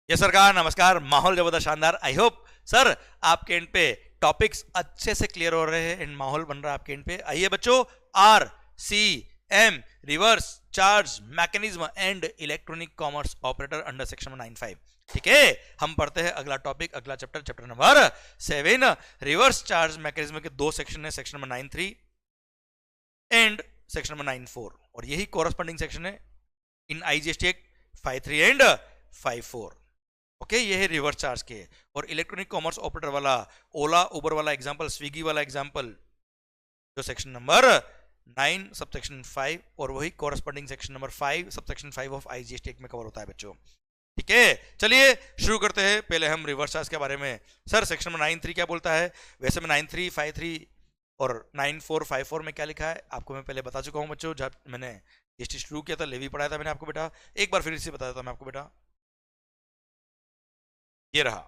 ये सरकार नमस्कार। माहौल जबरदस्त शानदार। आई होप सर आपके एंड पे टॉपिक्स अच्छे से क्लियर हो रहे हैं एंड माहौल बन रहा है आपके एंड पे। आइए बच्चों, R C M reverse charge mechanism and electronic commerce operator under section 95। ठीक है, हम पढ़ते हैं अगला टॉपिक, अगला chapter, chapter number 7। Reverse charge mechanism के दो सेक्शन है, section number 93 and section number 94, और यही कोरस्पॉन्डिंग सेक्शन है in IGST act 53 and 54। Okay, ये है रिवर्स चार्ज के। और इलेक्ट्रॉनिक कॉमर्स ऑपरेटर वाला, ओला उबर वाला एग्जांपल, स्विगी वाला एग्जांपल, जो सेक्शन नंबर 9 सब सेक्शन 5 और वही corresponding section number 5 sub section 5 of IGST act में कवर होता है बच्चों। ठीक है, चलिए शुरू करते हैं। पहले हम रिवर्स चार्ज के बारे में, सर सेक्शन नंबर 93 क्या बोलता है? वैसे में 93, 53 और 94, 54 में क्या लिखा है आपको मैं पहले बता चुका हूं बच्चों। जब मैंने जीएसटी शुरू किया था, लेवी पढ़ाया था मैंने आपको बेटा। एक बार फिर से बता देता मैं आपको बेटा। ये रहा,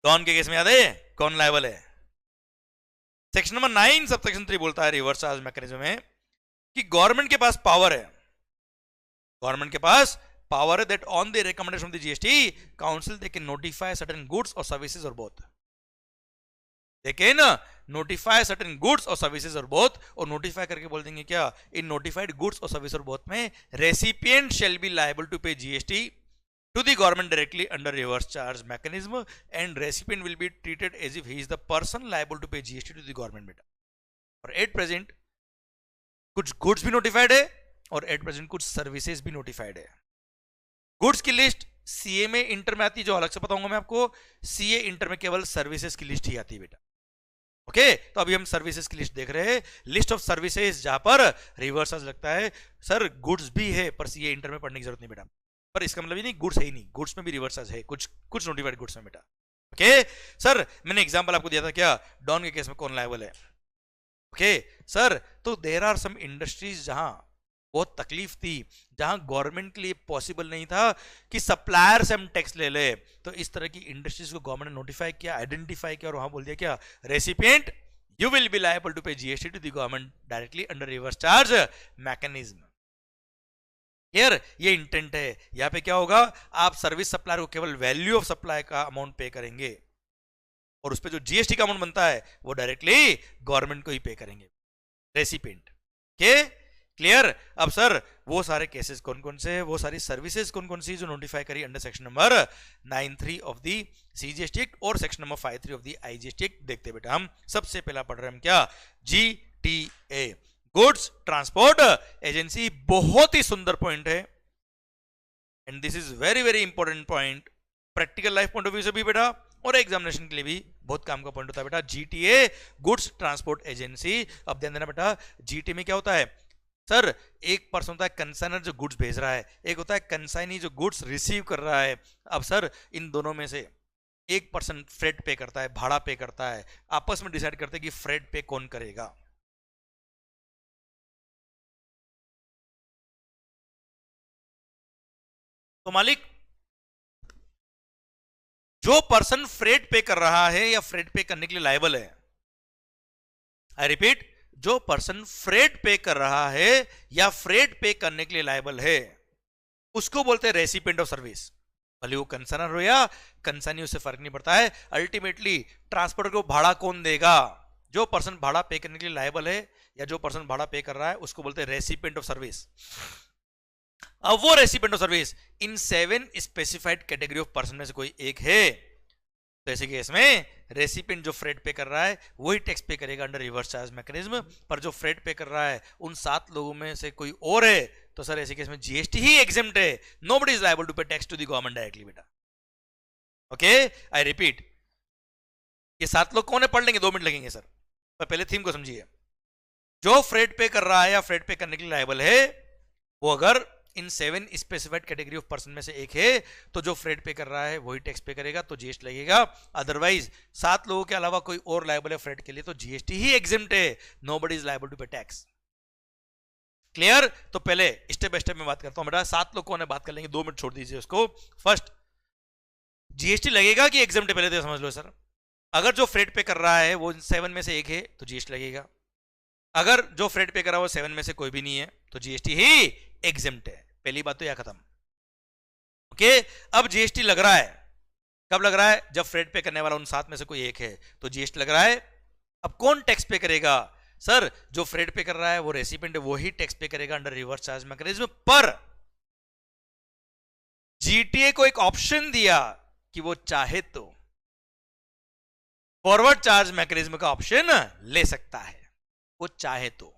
कौन के केस में याद है कौन लायबल है? सेक्शन नंबर 9 सब सेक्शन 3 बोलता है रिवर्स चार्ज मैकेनिज्म में कि गवर्नमेंट के पास पावर है, गवर्नमेंट के पास पावर है that on the recommendation of the GST council they can notify certain goods or services or both. They can notify certain goods or services or both, और notify करके बोल देंगे क्या, in notified goods or service or both में recipient shall be liable to pay GST to the government directly under reverse charge mechanism and recipient will be treated as if he is the person liable to pay GST to the government बेटा। और at present कुछ goods भी notified है और at present कुछ services भी notified है। Goods की लिस्ट सीए में इंटर में आती है, जो अलग से बताऊंगा मैं आपको। सीए इंटर में केवल सर्विसेज की लिस्ट ही आती है बेटा। ओके, तो अभी हम सर्विसेज की लिस्ट देख रहे हैं। लिस्ट ऑफ सर्विसेज जहां पर रिवर्स चार्ज लगता है, सर गुड्स भी है पर सीए इंटर में पढ़ने की जरूरत नहीं बेटा। पर इसका मतलब ये नहीं गुड्स है ही नहीं, गुड्स में भी रिवर्स चार्ज है, कुछ नोटिफाइड गुड्स में बेटा। ओके सर, मैंने एग्जांपल आपको दिया था क्या, डॉन के केस में कौन लायबल है। ओके सर, तो देयर आर सम इंडस्ट्रीज जहां बहुत तकलीफ थी, जहां गवर्नमेंट के लिए पॉसिबल नहीं था कि सप्लायर से हम टैक्स ले ले, तो इस तरह की इंडस्ट्रीज को गवर्नमेंट ने नोटिफाई किया, आइडेंटिफाई किया और वहां बोल दिया क्या, recipient you will be liable to pay GST to the government directly under reverse charge mechanism. यार ये इंटेंट है। यहां पे क्या होगा, आप सर्विस सप्लायर को केवल वैल्यू ऑफ सप्लाई का अमाउंट पे करेंगे और उस पे जो जीएसटी का अमाउंट बनता है वो डायरेक्टली गवर्नमेंट को ही पे करेंगे, रेसिपिएंट के। क्लियर? अब सर वो सारे केसेस कौन कौन से हैं, वो सारी सर्विसेज कौन कौन सी जो नोटिफाई करी under section number 93 of the CGST act और section number 53 of the IGST act देखते बेटा। हम सबसे पहला पढ़ रहे हैं हम क्या, जीटीए, गुड्स ट्रांसपोर्ट एजेंसी। बहुत ही सुंदर पॉइंट है and this is very very important point, practical life point of view से भी बेटा और एग्जामिनेशन के लिए भी बहुत काम का पॉइंट होता है बेटा। GTA, goods transport agency. अब ध्यान देना बेटा, जीटीए में क्या होता है सर, एक पर्सन होता है कंसाइनर जो गुड्स भेज रहा है, एक होता है कंसाइनी जो गुड्स रिसीव कर रहा है। अब सर इन दोनों में से एक पर्सन फ्रेट पे करता है, भाड़ा पे करता है, आपस में डिसाइड करते हैं कि फ्रेट पे कौन करेगा। तो मालिक, जो पर्सन फ्रेट पे कर रहा है या फ्रेट पे करने के लिए लायबल है, आई रिपीट, जो पर्सन फ्रेट पे कर रहा है या फ्रेट पे करने के लिए लायबल है उसको बोलते हैं रेसिपिएंट ऑफ सर्विस। भले वो कंसाइनर हो या कंसाइनी, उससे फर्क नहीं पड़ता है। अल्टीमेटली ट्रांसपोर्टर को भाड़ा कौन देगा, जो पर्सन भाड़ा पे करने के लिए लायबल है या जो पर्सन भाड़ा पे कर रहा है उसको बोलते हैं रेसिपिएंट ऑफ सर्विस। अब वो recipient of service in 7 specified category of person में से कोई एक है, तो ऐसे केस में रेसिपिएंट जो फ्रेट पे कर रहा है वही टैक्स पे करेगा अंडर रिवर्स चार्ज मैकेनिज्म। पर जो फ्रेट पे कर रहा है उन 7 लोगों में से कोई और है, तो सर ऐसे केस में जीएसटी ही एग्जेम्प्ट है, nobody is liable to pay tax to the government directly बेटा। ओके, आई रिपीट, ये 7 लोग कौन है पढ़ लेंगे, 2 मिनट लगेंगे सर, पर पहले थीम को समझिए। जो फ्रेट पे कर रहा है या फ्रेट पे करने के लिए लायबल है, वो अगर इन 7 स्पेसिफाइड कैटेगरी ऑफ पर्सन में से एक है, तो जो फ्रेट पे कर रहा है वही टैक्स पे करेगा, तो जीएसटी लगेगा। अदरवाइज 7 लोगों के अलावा कोई और लायबल है फ्रेट के लिए, तो जीएसटी ही एग्जेम्प्ट है, nobody is liable to pay tax. Clear? तो पहले स्टेप बाय स्टेप में बात करता हूं बेटा। 7 लोग कौन है बात कर लेंगे, 2 मिनट छोड़ दीजिए उसको। फर्स्ट, जीएसटी लगेगा कि एग्जेम्प्ट है, पहले तो समझ लो सर। अगर जो फ्रेट पे कर रहा है वो 7 में से एक है तो जीएसटी लगेगा। अगर जो फ्रेट पे कर रहा है वो 7 में से कोई भी नहीं है तो जीएसटी ही एग्जेम्प्ट है। पहली बात तो यह खत्म। ओके, अब जीएसटी लग रहा है, कब लग रहा है? जब फ्रेट पे करने वाला उन 7 में से कोई एक है तो जीएसटी लग रहा है। अब कौन टैक्स पे करेगा? सर, जो फ्रेट पे कर रहा है वो रेसिपिएंट है, वही टैक्स पे करेगा अंडर रिवर्स चार्ज मैकेनिज्म। पर जीटीए को एक ऑप्शन दिया कि वो चाहे तो फॉरवर्ड चार्ज मैकेनिज्म का ऑप्शन ले सकता है, वो चाहे तो।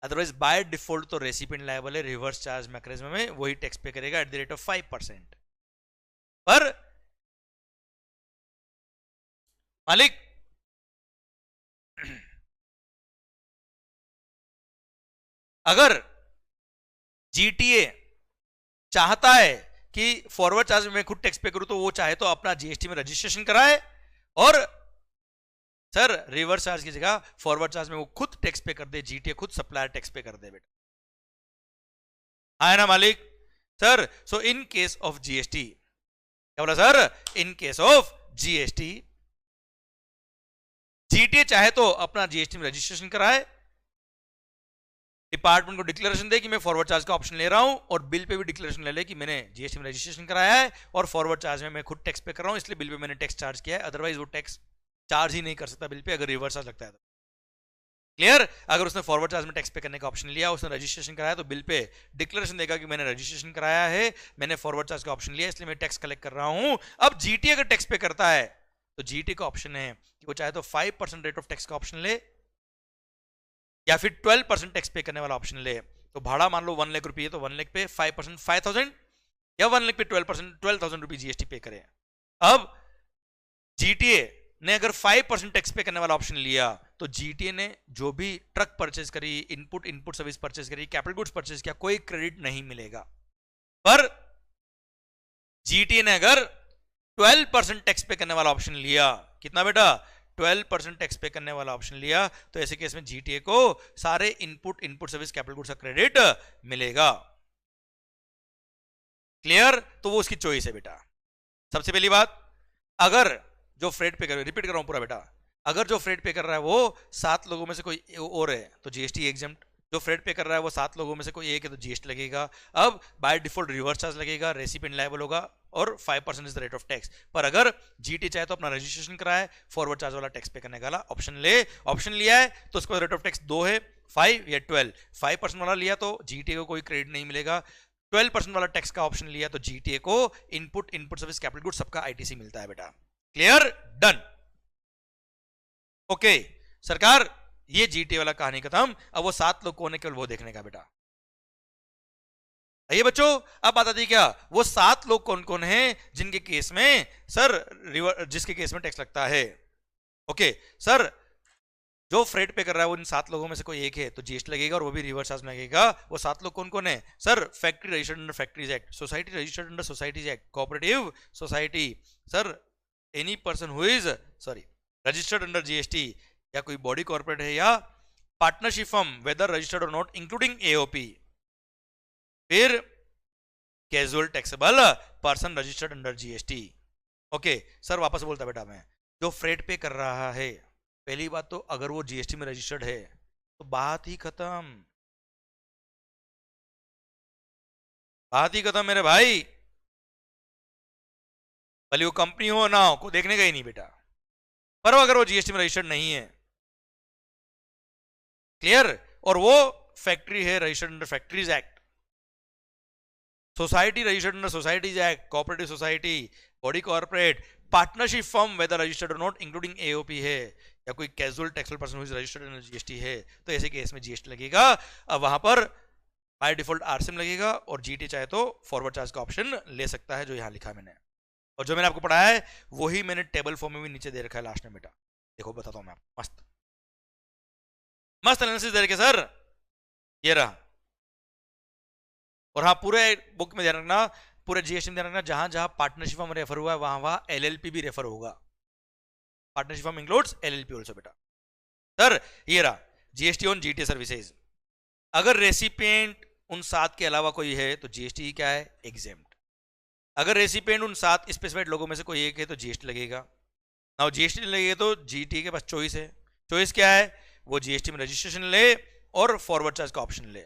अदरवाइज बाय डिफॉल्ट तो रेसिपिएंट लायबल है, रिवर्स चार्ज मैकेनिज्म में वही टैक्स पे करेगा एट द रेट ऑफ 5%। पर मालिक अगर जीटीए चाहता है कि फॉरवर्ड चार्ज में खुद टैक्स पे करूं, तो वो चाहे तो अपना जीएसटी में रजिस्ट्रेशन कराए और सर रिवर्स चार्ज की जगह फॉरवर्ड चार्ज में वो खुद टैक्स पे कर दे, जीटीए खुद सप्लायर टैक्स पे कर दे। बेटा है ना मालिक? Sir, so in case of GST, क्या बोला sir? In case of GST GTA चाहे तो अपना जीएसटी में रजिस्ट्रेशन कराए, डिपार्टमेंट को डिक्लेरेशन दे कि मैं फॉरवर्ड चार्ज का ऑप्शन ले रहा हूं, और बिल पे भी डिक्लेरेशन ले ले कि मैंने जीएसटी में रजिस्ट्रेशन कराया है और फॉरवर्ड चार्ज में मैं खुद टैक्स पे कर रहा हूं, इसलिए बिल पे मैंने टैक्स चार्ज किया है। अदरवाइज वो टैक्स चार्ज ही नहीं कर सकता बिल पे अगर रिवर्स चार्ज लगता है तो। क्लियर? अगर उसने फॉरवर्ड चार्ज में टैक्स पे करने का ऑप्शन लिया, उसने रजिस्ट्रेशन कराया, तो बिल पे डिक्लेरेशन देगा कि मैंने रजिस्ट्रेशन कराया है, मैंने फॉरवर्ड चार्ज का ऑप्शन लिया, इसलिए मैं टैक्स कलेक्ट कर रहा हूं। अब जीटीए अगर टैक्स पे करता है तो जीटीए का ऑप्शन है कि वो चाहे तो 5% रेट ऑफ टैक्स का ऑप्शन ले या फिर 12% टैक्स पे करने वाला ऑप्शन ले। तो भाड़ा मान लो 1 लाख रुपये, तो 1 लाख पे 5% 5,000 या 1 लाख पे 12% 12,000 रुपये जीएसटी पे करे। अब जीटीए ने अगर 5% टैक्स पे करने वाला ऑप्शन लिया तो जीटीए ने जो भी ट्रक परचेज करी, इनपुट सर्विस परचेज करी, कैपिटल गुड्स परचेज किया, कोई क्रेडिट नहीं मिलेगा। पर जीटीए ने अगर 12% टैक्स पे करने वाला ऑप्शन लिया, कितना बेटा? 12% टैक्स पे करने वाला ऑप्शन लिया, तो ऐसे केस में जीटीए को सारे इनपुट सर्विस कैपिटल गुड्स का क्रेडिट मिलेगा। क्लियर? तो वो उसकी चॉइस है बेटा। सबसे पहली बात, अगर जो फ्रेट पे कर, रिपीट कर रहा हूं पूरा बेटा, अगर जो फ्रेट पे कर रहा है वो 7 लोगों में से कोई और है तो जीएसटी एग्जम्प्ट, जो फ्रेट पे कर रहा है वो 7 लोगों में से कोई एक है तो जीएसटी लगेगा। अब बाय डिफॉल्ट रिवर्स चार्ज लगेगा, रेसिपिएंट लायबल होगा और 5% is the rate of tax. पर अगर जीटी चाहे तो अपना रजिस्ट्रेशन कराए, फॉरवर्ड चार्ज वाला टैक्स पे करने वाला ऑप्शन ले, ऑप्शन लिया है तो उसका रेट ऑफ टैक्स 2 है, 5 या 12। 5% वाला लिया तो जीटीए को कोई क्रेडिट नहीं मिलेगा, 12% वाला टैक्स का ऑप्शन लिया तो जीटीए को इनपुट सर्विस कैपिटल गुड्स सबका आईटीसी मिलता है बेटा। क्लियर? डन? ओके सरकार, ये जीटीए वाला कहानी खत्म। अब वो 7 लोग कौन है केवल वो देखने का बेटा। आइए बच्चों, अब बात आती है क्या, वो 7 लोग कौन कौन हैं जिनके केस में सर जिसके केस में टैक्स लगता है। ओके सर, जो फ्रेट पे कर रहा है वो इन 7 लोगों में से कोई एक है तो जीएसटी लगेगा और वो भी रिवर्स चार्ज में लगेगा। वो 7 लोग कौन कौन है? Sir, factory registered under factories act, society registered under societies act, cooperative society, sir any person who is registered under GST, या कोई बॉडी कॉर्पोरेट है या partnership firm whether registered or not including AOP, फिर casual taxable person registered under GST. Okay sir, वापस बोलता बेटा मैं, जो फ्रेट पे कर रहा है, पहली बात तो अगर वो जीएसटी में रजिस्टर्ड है तो बात ही खत्म, बात ही खत्म मेरे भाई। भले वो कंपनी हो ना हो, को देखने का ही नहीं बेटा। पर अगर वो जीएसटी में रजिस्टर्ड नहीं है, क्लियर, और वो फैक्ट्री है registered under factories act, society registered under societies act, cooperative society, body corporate, partnership firm whether registered or not including AOP है, या कोई casual taxable person who is registered under GST है, तो ऐसे case में GST लगेगा। अब वहां पर बाय डिफॉल्ट आरसीएम लगेगा और जीटी चाहे तो फॉरवर्ड चार्ज का ऑप्शन ले सकता है, जो यहां लिखा मैंने, और जो मैंने आपको पढ़ाया है वही मैंने टेबल फॉर्म में भी नीचे दे रखा है लास्ट में बेटा। देखो बताता हूं मैं आपको, मस्त मस्त एनालिसिस दे रखे सर, ये रहा। और हाँ, पूरे बुक में ध्यान रखना, पूरे जीएसटी में ध्यान रखना, जहां जहां पार्टनरशिप फॉर्म रेफर हुआ है वहां वहां एलएलपी भी रेफर होगा। Partnership form includes LLP also बेटा। सर ये रहा जीएसटी ऑन जीटी सर्विसेज, अगर रेसिपिएंट उन 7 के अलावा कोई है तो जीएसटी क्या है? एग्जेम्प्ट। अगर रेसिपिएंट उन 7 स्पेसिफाइड लोगों में से कोई एक है तो जीएसटी लगेगा। नाउ जीएसटी लगेगा तो जीटी के पास चॉइस है, चॉइस क्या है? वो जीएसटी में रजिस्ट्रेशन ले और फॉरवर्ड चार्ज का ऑप्शन ले।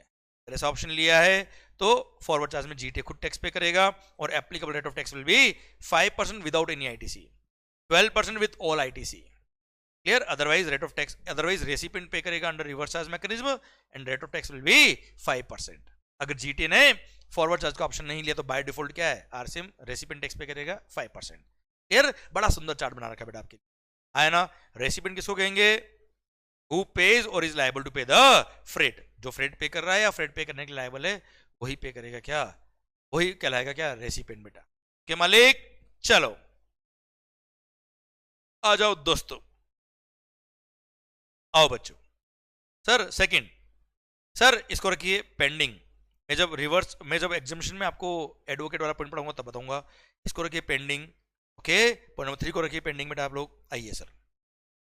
ऐसा ऑप्शन लिया है तो फॉरवर्ड चार्ज में जीटीए खुद टैक्स पे करेगा और applicable rate of tax will be 5% without any ITC, 12% with all ITC. Clear? Otherwise rate of tax, otherwise recipient पे करेगा under reverse charge mechanism and rate of tax will be 5%। अगर GTA ने forward charge का option नहीं लिया तो by default क्या है, आरसीएम रेसिपिएंट टैक्स पे करेगा 5%। क्लियर? बड़ा सुंदर चार्ट बना रखा है बेटा आपके लिए, आया ना? रेसिपिएंट किसको कहेंगे? Who pays or is liable to pay the freight, जो फ्रेट पे कर रहा है या फ्रेट पे करने के लायबल है वही पे करेगा, क्या वही कहलाएगा क्या, रेसिपिएंट बेटा के मालिक। चलो आ जाओ दोस्तों, आओ बच्चों। सर सेकंड, सर इसको रखिए पेंडिंग। मैं जब एग्जामिनेशन में आपको एडवोकेट वाला पॉइंट पढ़ाऊंगा तब बताऊंगा। इसको रखिए पेंडिंग, ओके। पॉइंट नंबर 3 को रखिए पेंडिंग बेटा आप लोग। आइए सर,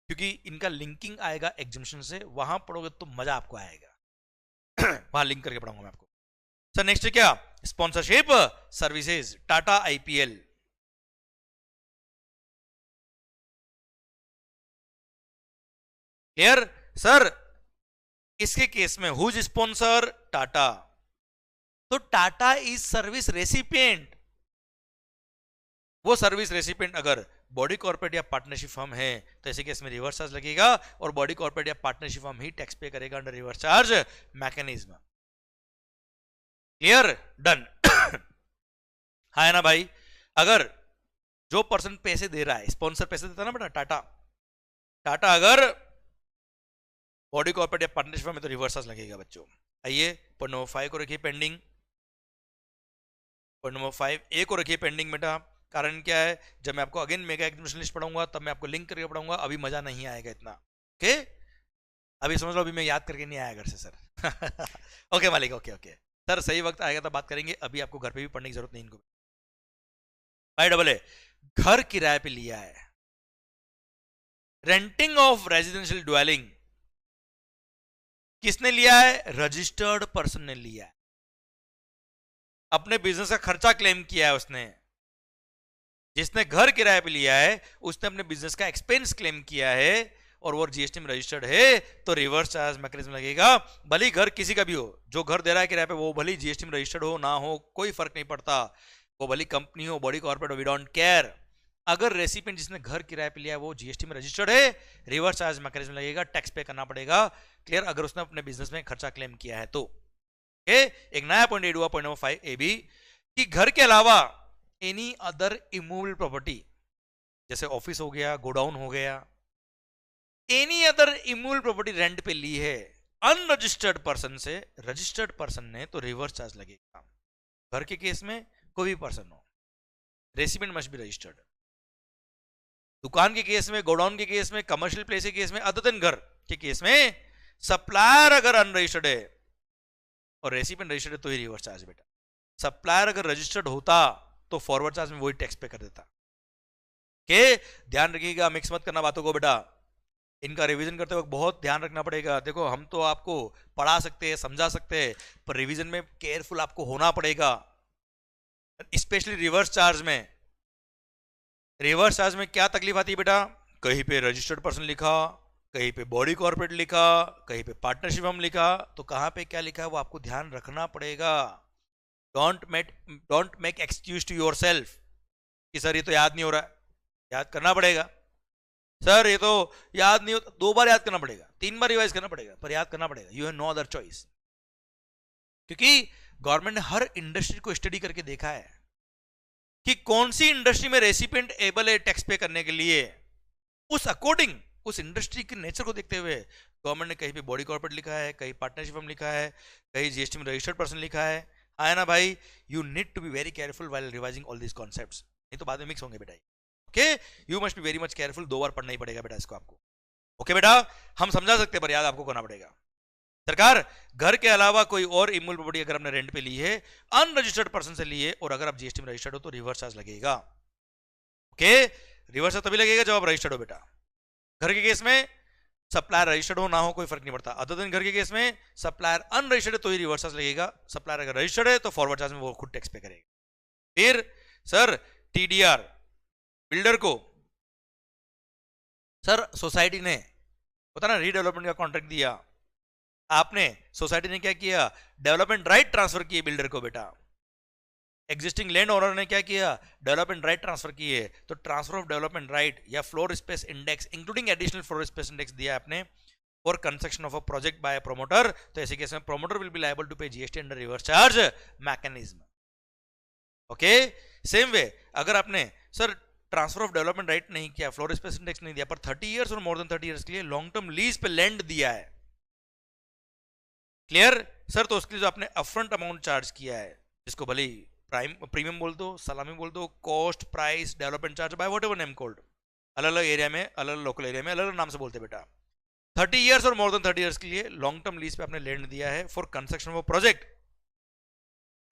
क्योंकि इनका लिंकिंग आएगा एग्जामिनेशन से, वहां पढ़ोगे तो मजा आपको आएगा वहां लिंक करके पढ़ाऊंगा मैं आपको। सर नेक्स्ट क्या, sponsorship services, Tata IPL. Clear? Sir इसके केस में हुज स्पॉन्सर, टाटा, तो टाटा इज सर्विस रेसिपिएंट। वो सर्विस रेसिपिएंट अगर बॉडी कॉर्पोरेट या पार्टनरशिप फर्म है तो ऐसे केस में रिवर्स चार्ज लगेगा और बॉडी कॉर्पोरेट या पार्टनरशिप फर्म ही टैक्स पे करेगा under reverse charge mechanism. Clear? Done है ना भाई? अगर जो पर्सन पैसे दे रहा है, स्पॉन्सर पैसे देता है ना बेटा, टाटा अगर बॉडी कॉर्पोरेट या पार्टनरशिप फर्म में तो रिवर्स चार्ज लगेगा बच्चों। आइए पॉइंट नंबर 5 को रखिए पेंडिंग। पॉइंट नंबर 5 ए को रखिए पेंडिंग बेटा। कारण क्या है, जब मैं आपको अगेन मेगा एग्जामिनेशन लिस्ट पढ़ाऊंगा तब मैं आपको लिंक करके पढ़ाऊंगा, अभी मजा नहीं आएगा इतना। ओके अभी समझ लो, अभी मैं याद करके नहीं आया घर से सर ओके मालिक, ओके ओके सर, सही वक्त आएगा तब बात करेंगे, अभी आपको घर पे भी पढ़ने की जरूरत नहीं इनको। भाई डबल ए, घर किराए पे लिया है, रेंटिंग ऑफ रेजिडेंशियल ड्वेलिंग किसने लिया है, रजिस्टर्ड पर्सन ने लिया है। अपने बिजनेस का खर्चा क्लेम किया है उसने, जिसने घर किराए पे लिया है उसने अपने बिजनेस का एक्सपेंस क्लेम किया है और वो जीएसटी में रजिस्टर्ड है तो रिवर्स चार्ज मैकेनिज्म लगेगा। भले घर किसी का भी हो, जो घर दे रहा है किराए पे वो भले जीएसटी में रजिस्टर्ड हो ना हो कोई फर्क नहीं पड़ता, वो भले कंपनी हो, बॉडी कॉर्पोरेट हो, वी डोंट केयर। अगर रेसिपिएंट जिसने घर किराए पे लिया है वो जीएसटी में रजिस्टर्ड है, रिवर्स चार्ज मैकेनिज्म लगेगा, टैक्स पे करना पड़ेगा। क्लियर? अगर उसने अपने बिजनेस में खर्चा क्लेम किया है तो। एक नया पॉइंट एड हुआ, पॉइंट नंबर 5 ए बी, कि घर के अलावा एनी अदर इमूवेबल प्रॉपर्टी, जैसे ऑफिस हो गया, गोडाउन हो गया, any other immovable property rent पे ली है अनरजिस्टर्ड पर्सन से, रजिस्टर्ड पर्सन ने तो रिवर्स चार्ज लगेगा। घर के केस में कोई भी पर्सन हो, रेसिडेंट मस्ट बी रजिस्टर्ड। दुकान के केस में, गोडाउन के केस में, कमर्शियल प्लेस के केस में, अदर देन घर के केस में, सप्लायर अगर अनरजिस्टर्ड है और रेसिडेंट रजिस्टर्ड है तो ही रिवर्स चार्ज बेटा। सप्लायर अगर रजिस्टर्ड होता तो फॉरवर्ड चार्ज में वही टैक्स पे कर देता। के ध्यान रखिएगा, मिक्स मत करना बातों को बेटा, इनका रिवीजन करते वक्त बहुत ध्यान रखना पड़ेगा। देखो हम तो आपको पढ़ा सकते हैं, समझा सकते हैं, पर रिवीजन में केयरफुल आपको होना पड़ेगा, स्पेशली रिवर्स चार्ज में। रिवर्स चार्ज में क्या तकलीफ आती है बेटा, कहीं पे रजिस्टर्ड पर्सन लिखा, कहीं पे बॉडी कॉर्पोरेट लिखा, कहीं पे पार्टनरशिप हम लिखा, तो कहां पे क्या लिखा है वो आपको ध्यान रखना पड़ेगा। Don't make excuse to yourself कि सर ये तो याद नहीं हो रहा है, याद करना पड़ेगा। सर ये तो याद नहीं होता, 2 बार याद करना पड़ेगा, 3 बार रिवाइज करना पड़ेगा, पर याद करना पड़ेगा। You have no other choice, क्योंकि गवर्नमेंट ने हर इंडस्ट्री को स्टडी करके देखा है कि कौन सी इंडस्ट्री में रेसिपिएंट एबल है टैक्स पे करने के लिए। उस अकॉर्डिंग, उस इंडस्ट्री के नेचर को देखते हुए गवर्नमेंट ने कहीं पे बॉडी कॉर्पोरेट लिखा है, कहीं पार्टनरशिप फर्म लिखा है, कहीं जीएसटी में रजिस्टर्ड पर्सन लिखा है। आया ना भाई? You need to be very careful while revising all these concepts, नहीं तो बाद में मिक्स होंगे बेटा। Okay, you must be very much careful, 2 बार पढ़ना ही पड़ेगा बेटा इसको आपको। ओके बेटा, हम समझा सकते हैं पर याद आपको करना पड़ेगा। सरकार, घर के अलावा कोई और इमूवेबल प्रॉपर्टी अगर हमने रेंट पे ली है, अनरजिस्टर्ड पर्सन से ली है और अगर आप जीएसटी में रजिस्टर्ड हो तो रिवर्स चार्ज लगेगा। ओके, रिवर्स चार्ज तभी लगेगा जब आप रजिस्टर्ड हो बेटा। घर के केस में सप्लायर रजिस्टर्ड हो ना हो कोई फर्क नहीं पड़ता, अदर देन घर के केस में सप्लायर अनरजिस्टर्ड है तो ही रिवर्स चार्ज लगेगा। सप्लायर अगर रजिस्टर्ड है तो फॉरवर्ड चार्ज में वो खुद टैक्स पे करेगा। फिर सर टीडीआर, बिल्डर को सर सोसाइटी ने होता ना रीडेवलपमेंट का कॉन्ट्रैक्ट दिया, आपने सोसाइटी ने क्या किया, डेवलपमेंट राइट ट्रांसफर किए बिल्डर को बेटा, एग्जिस्टिंग लैंड ओनर ने क्या किया, डेवलपमेंट राइट ट्रांसफर किए, तो ट्रांसफर ऑफ डेवलपमेंट राइट या floor space index including additional floor space index दिया आपने for construction of a project by promoter, तो ऐसे केस में promoter will be liable to pay GST under reverse charge mechanism. Okay, same way अगर आपने sir transfer of development right नहीं किया, floor space index नहीं दिया, पर 30 इयर्स और मोर देन 30 इयर्स के लिए लॉन्ग टर्म लीज पे लैंड दिया है, क्लियर सर, तो उसके लिए जो आपने अपफ्रंट अमाउंट चार्ज किया है, जिसको भले प्राइम प्रीमियम बोल दो, सलामी बोल दो, cost price development charge by whatever name called, अलग अलग एरिया में अलग अलग लोकल एरिया में अलग अलग नाम से बोलते बेटा, 30 इयर्स और मोर देन 30 इयर्स के लिए लॉन्ग टर्म लीज पे आपने लैंड दिया है for construction of project,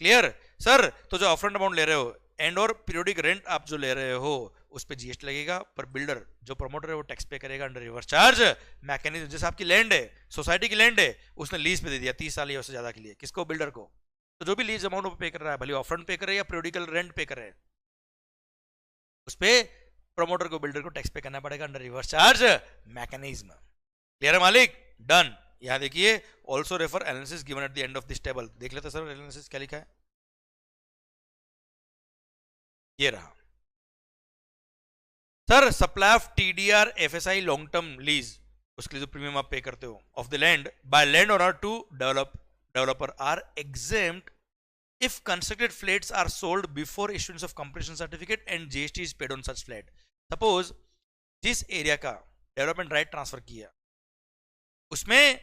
clear sir, तो जो अपफ्रंट अमाउंट ले रहे हो एंड और पीरियोडिक रेंट आप जो ले रहे हो उस पे जीएसटी लगेगा, पर बिल्डर जो प्रमोटर है वो टैक्स पे करेगा अंडर रिवर्स चार्ज मैकेनिज्म। जैसे आपकी लैंड है, सोसाइटी की लैंड है, उसने लीज पे दे दिया 30 साल या उससे ज्यादा के लिए, किसको, बिल्डर को, तो जो भी लीज अमाउंट पे कर रहा है, भले अपफ्रंट पे करे या पीरियोडिकल रेंट पे करे, उस पे प्रमोटर को बिल्डर को टैक्स पे करना पड़ेगा under reverse charge mechanism. Clear है मालिक, डन। यहां देखिए also refer analysis given at the end of this table, देख लेते सर एनालिसिस क्या लिखा है, ये रहा sir, supply of TDR FSI long term lease, उसके लिए जो प्रीमियम आप पे करते हो of the land by land owner to developer are exempt if constructed flats are sold before issuance of completion certificate and GST is paid on such flat। suppose जिस area का development right transfer किया उसमें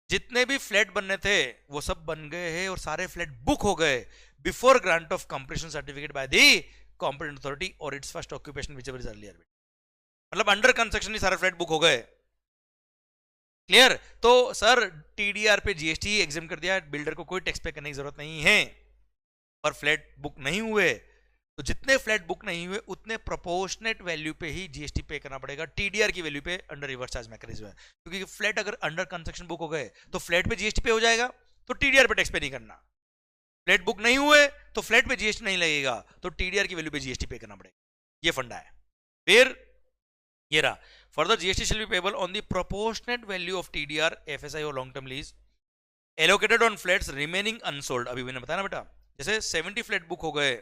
जितने भी flat बनने थे वो सब बन गए हैं और सारे फ्लैट बुक हो गए before grant of completion certificate by the competent authority और it's first occupation whichever is earlier, मतलब अंडर कंस्ट्रक्शन ही सारे फ्लैट बुक हो गए, क्लियर। तो सर टीडीआर पे जीएसटी एग्जाम कर दिया, बिल्डर को कोई टैक्स पे करने की जरूरत नहीं है, पर फ्लैट बुक नहीं हुए तो जितने फ्लैट बुक नहीं हुए उतने प्रोपोर्शनेट वैल्यू पे ही जीएसटी पे करना पड़ेगा, टीडीआर की वैल्यू पे अंडर रिवर्स चार्ज मैकेनिज्म है, क्योंकि फ्लैट अगर अंडर कंस्ट्रक्शन बुक हो गए तो फ्लैट पे जीएसटी पे हो जाएगा, तो टीडीआर पे टैक्स पे नहीं करना, फ्लैट बुक नहीं हुए तो फ्लैट पे जीएसटी नहीं लगेगा, तो टीडीआर की वैल्यू पे जीएसटी पे करना पड़ेगा, ये फंडा है। फिर ये रहा, further GST shall be payable on the proportionate value of TDR, FSI और long term lease allocated on flats remaining unsold। अभी मैंने बताया ना बेटा, जैसे 70 फ्लैट बुक हो गए,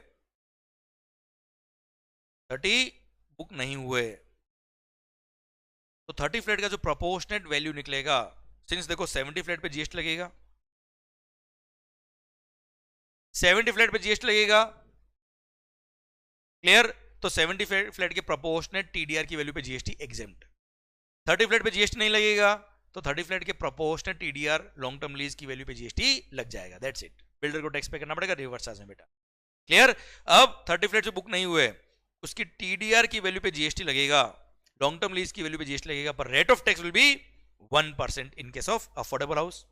30 बुक नहीं हुए, तो 30 फ्लैट का जो प्रोपोर्शनेट वैल्यू निकलेगा, सिंस देखो 70 फ्लैट पे जीएसटी लगेगा, 70 फ्लैट पे जीएसटी लगेगा, क्लियर, तो 70 फ्लैट के प्रोपोर्शनेट टीडीआर की वैल्यू पे जीएसटी एग्जेम्प्ट, 30 फ्लैट पे जीएसटी नहीं लगेगा तो 30 फ्लैट के proportionate TDR long term lease की वैल्यू पे जीएसटी लग जाएगा, दैट्स इट, बिल्डर को टैक्स पे करना पड़ेगा रिवर्स चार्ज में बेटा, क्लियर। अब 30 फ्लैट जो बुक नहीं हुए उसकी टीडीआर की वैल्यू पे जीएसटी लगेगा, लॉन्ग टर्म लीज की वैल्यू पे जीएसटी लगेगा, पर rate of tax will be 1% in case of affordable house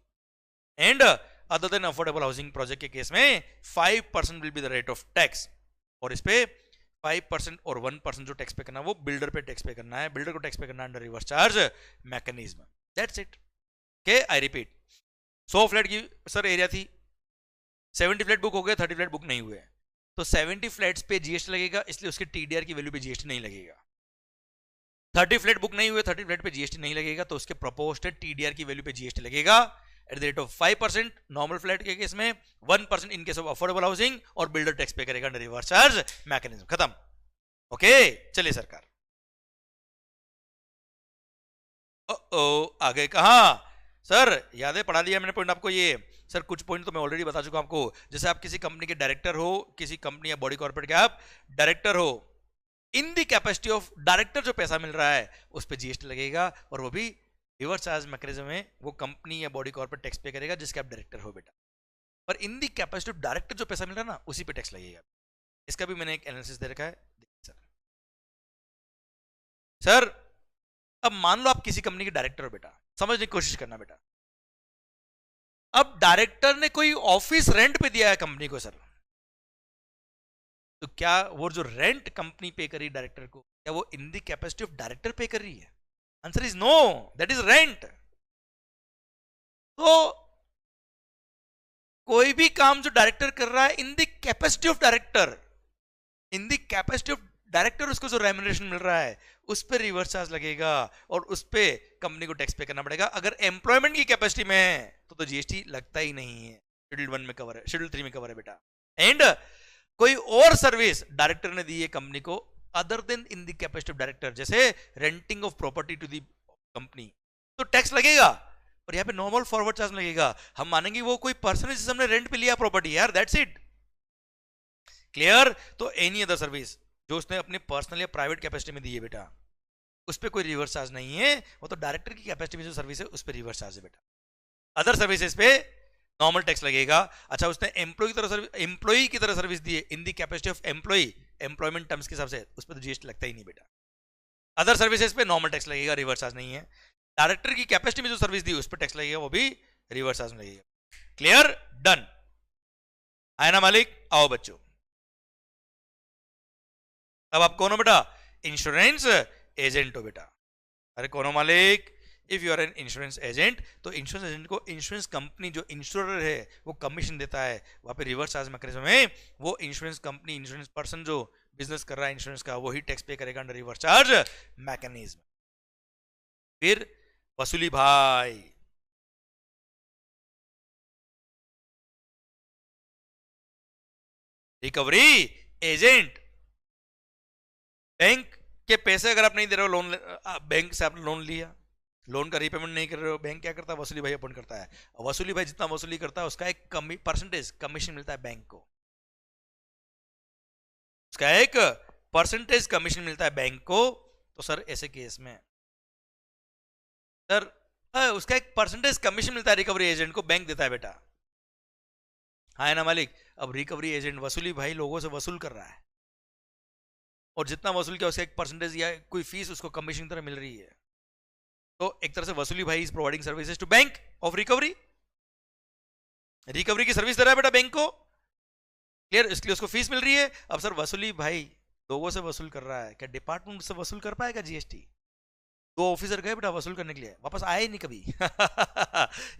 and other than affordable housing project के केस में 5% will be the rate of tax, और इस पे 5% और 1% जो टैक्स पे करना है वो बिल्डर पे टैक्स पे करना है, बिल्डर को टैक्स पे करना है under reverse charge mechanism, that's it. Okay, I repeat, 100 flat की सर एरिया थी, 70 फ्लैट बुक हो गए, 30 फ्लैट बुक नहीं हुए, तो 70 फ्लैट्स पे जीएसटी लगेगा, इसलिए उसके टीडीआर की वैल्यू पे जीएसटी नहीं लगेगा, 30 फ्लैट बुक नहीं हुए, 30 फ्लैट पे जीएसटी नहीं लगेगा, तो उसके प्रोपोर्शनेट टीडीआर की वैल्यू पे जीएसटी लगेगा eight the rate of 5% normal flat के केस में, 1% इन केस ऑफ अफोर्डेबल हाउसिंग, और बिल्डर टैक्स पे करेगा अंडर रिवर्स चार्ज मैकेनिज्म, खत्म। ओके, चलिए सरकार, आगे कहा सर, यादें पढ़ा दिया मैंने पॉइंट आपको, ये सर कुछ पॉइंट तो मैं ऑलरेडी बता चुका आपको, जैसे आप किसी कंपनी के डायरेक्टर हो, किसी कंपनी या बॉडी कॉर्पोरेट के आप डायरेक्टर हो, इन दी कैपेसिटी ऑफ डायरेक्टर जो पैसा मिल रहा है उस पर जीएसटी लगेगा, और वो भी रिवर्स चार्ज मैकेनिज्म में वो कंपनी या बॉडी कॉर्पोरेट टैक्स पे करेगा जिसके आप डायरेक्टर हो बेटा, पर इन दी कैपेसिटी ऑफ डायरेक्टर जो पैसा मिल रहा है ना उसी पे टैक्स लगेगा, इसका भी मैंने एक एनालिसिस दे रखा है सर। अब मान लो आप किसी कंपनी के डायरेक्टर हो बेटा, समझने की कोशिश करना बेटा, अब डायरेक्टर ने कोई ऑफिस रेंट पे दिया है कंपनी को सर, तो क्या वो जो रेंट कंपनी पे करी डायरेक्टर को, क्या वो in the capacity of director pay कर रही है? Answer is no, that is rent. तो कोई भी काम जो डायरेक्टर कर रहा है in the capacity of director, in the capacity of director उसको जो रेम्यूनरेशन मिल रहा है उस पर रिवर्स चार्ज लगेगा और उस पे कंपनी को टैक्स पे करना पड़ेगा। अगर एम्प्लॉयमेंट की कैपेसिटी में है तो जीएसटी लगता ही नहीं है, शेड्यूल 1 में कवर है, शेड्यूल 3 में कवर है बेटा। एंड कोई और सर्विस डायरेक्टर ने दी है कंपनी को other than in the capacity of director, जैसे renting of property to the company, तो टैक्स लगेगा। और यहाँ पे नॉर्मल फॉरवर्ड चार्ज लगेगा। हम मानेंगे वो कोई पर्सनल हमने रेंट पे लिया प्रॉपर्टी यार, दैट्स इट, क्लियर। तो एनी अदर सर्विस जो उसने अपने पर्सनल या प्राइवेट कैपेसिटी में दी है बेटा, उस पर कोई रिवर्स चार्ज नहीं है, वो तो डायरेक्टर की कैपेसिटी में जो सर्विस है उस पर रिवर्स चार्ज है बेटा। अदर सर्विसेज पे नॉर्मल टैक्स लगेगा। अच्छा, उसने एम्प्लॉई की तरह सर्विस दी है in the capacity of employee, employment terms के हिसाब से, उस पर तो जीएसटी लगता ही नहीं बेटा। अदर सर्विसेज पे नॉर्मल टैक्स लगेगा, रिवर्स चार्ज नहीं है। डायरेक्टर की कैपेसिटी में जो सर्विस दी उस पर टैक्स लगेगा, वो भी रिवर्स चार्ज लगेगा। Clear, done. आए ना मालिक, आओ बच्चों। अब आप कौन हो बेटा? इंश्योरेंस एजेंट हो बेटा। अरे कौन हो मालिक? If you are an insurance agent, तो इंश्योरेंस एजेंट को इंश्योरेंस कंपनी जो इंश्योरर है वो कमीशन देता है, वहां पे रिवर्स चार्ज मैकेनिज्म में वो इंश्योरेंस कंपनी, इंश्योरेंस पर्सन जो बिजनेस कर रहा है इंश्योरेंस का, वही टैक्स पे करेगा अंडर रिवर्स चार्ज मैकेनिज्म। फिर वसूली भाई, रिकवरी एजेंट, बैंक के पैसे अगर आप नहीं दे रहे हो, लोन बैंक से आपने लोन लिया, लोन का रीपेमेंट नहीं कर रहे हो, बैंक क्या करता है? वसूली भाई अपॉइंट करता है। वसूली भाई जितना वसूली करता है उसका एक परसेंटेज कमीशन मिलता है बैंक को, उसका एक परसेंटेज कमीशन मिलता है बैंक को। तो सर ऐसे केस में सर उसका एक परसेंटेज कमीशन मिलता है रिकवरी एजेंट को, बैंक देता है बेटा। हाँ है ना मालिक? अब रिकवरी एजेंट वसूली भाई लोगों से वसूल कर रहा है और जितना वसूल किया उसका एक परसेंटेज या कोई फीस उसको कमीशन की तरह मिल रही है। तो एक तरह से वसूली भाई is providing services to bank of recovery, recovery की सर्विस दे रहा है बेटा बैंक को, क्लियर, इसलिए उसको फीस मिल रही है। अब सर वसूली भाई लोगों से वसूल कर रहा है, क्या डिपार्टमेंट से वसूल कर पाएगा जीएसटी? 2 ऑफिसर गए बेटा वसूल करने के लिए, वापस आए ही नहीं कभी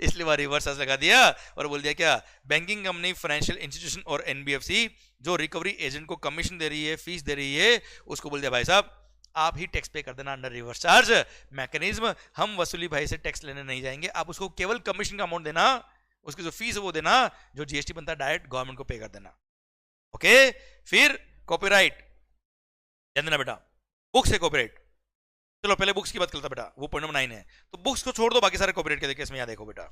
इसलिए वह रिवर्स चार्ज लगा दिया और बोल दिया क्या, बैंकिंग कंपनी, फाइनेंशियल इंस्टीट्यूशन और एनबीएफसी जो रिकवरी एजेंट को कमीशन दे रही है, फीस दे रही है, उसको बोल दिया भाई साहब आप ही टैक्स पे कर देना अंडर रिवर्स चार्ज मैकेनिज्म, हम वसूली भाई से टैक्स लेने नहीं जाएंगे, आप उसको केवल कमीशन का अमाउंट देना, उसकी जो फीस है वो देना, जो जीएसटी बनता है डायरेक्ट गवर्नमेंट को पे कर देना। ओके, फिर कॉपीराइट ध्यान देना बेटा, बुक्स है कॉपीराइट। चलो पहले बुक्स की बात करता बेटा, वो पॉइंट नंबर 9 है, तो बुक्स को छोड़ दो, बाकी सारे कॉपीराइट के केस में यहाँ देखो बेटा।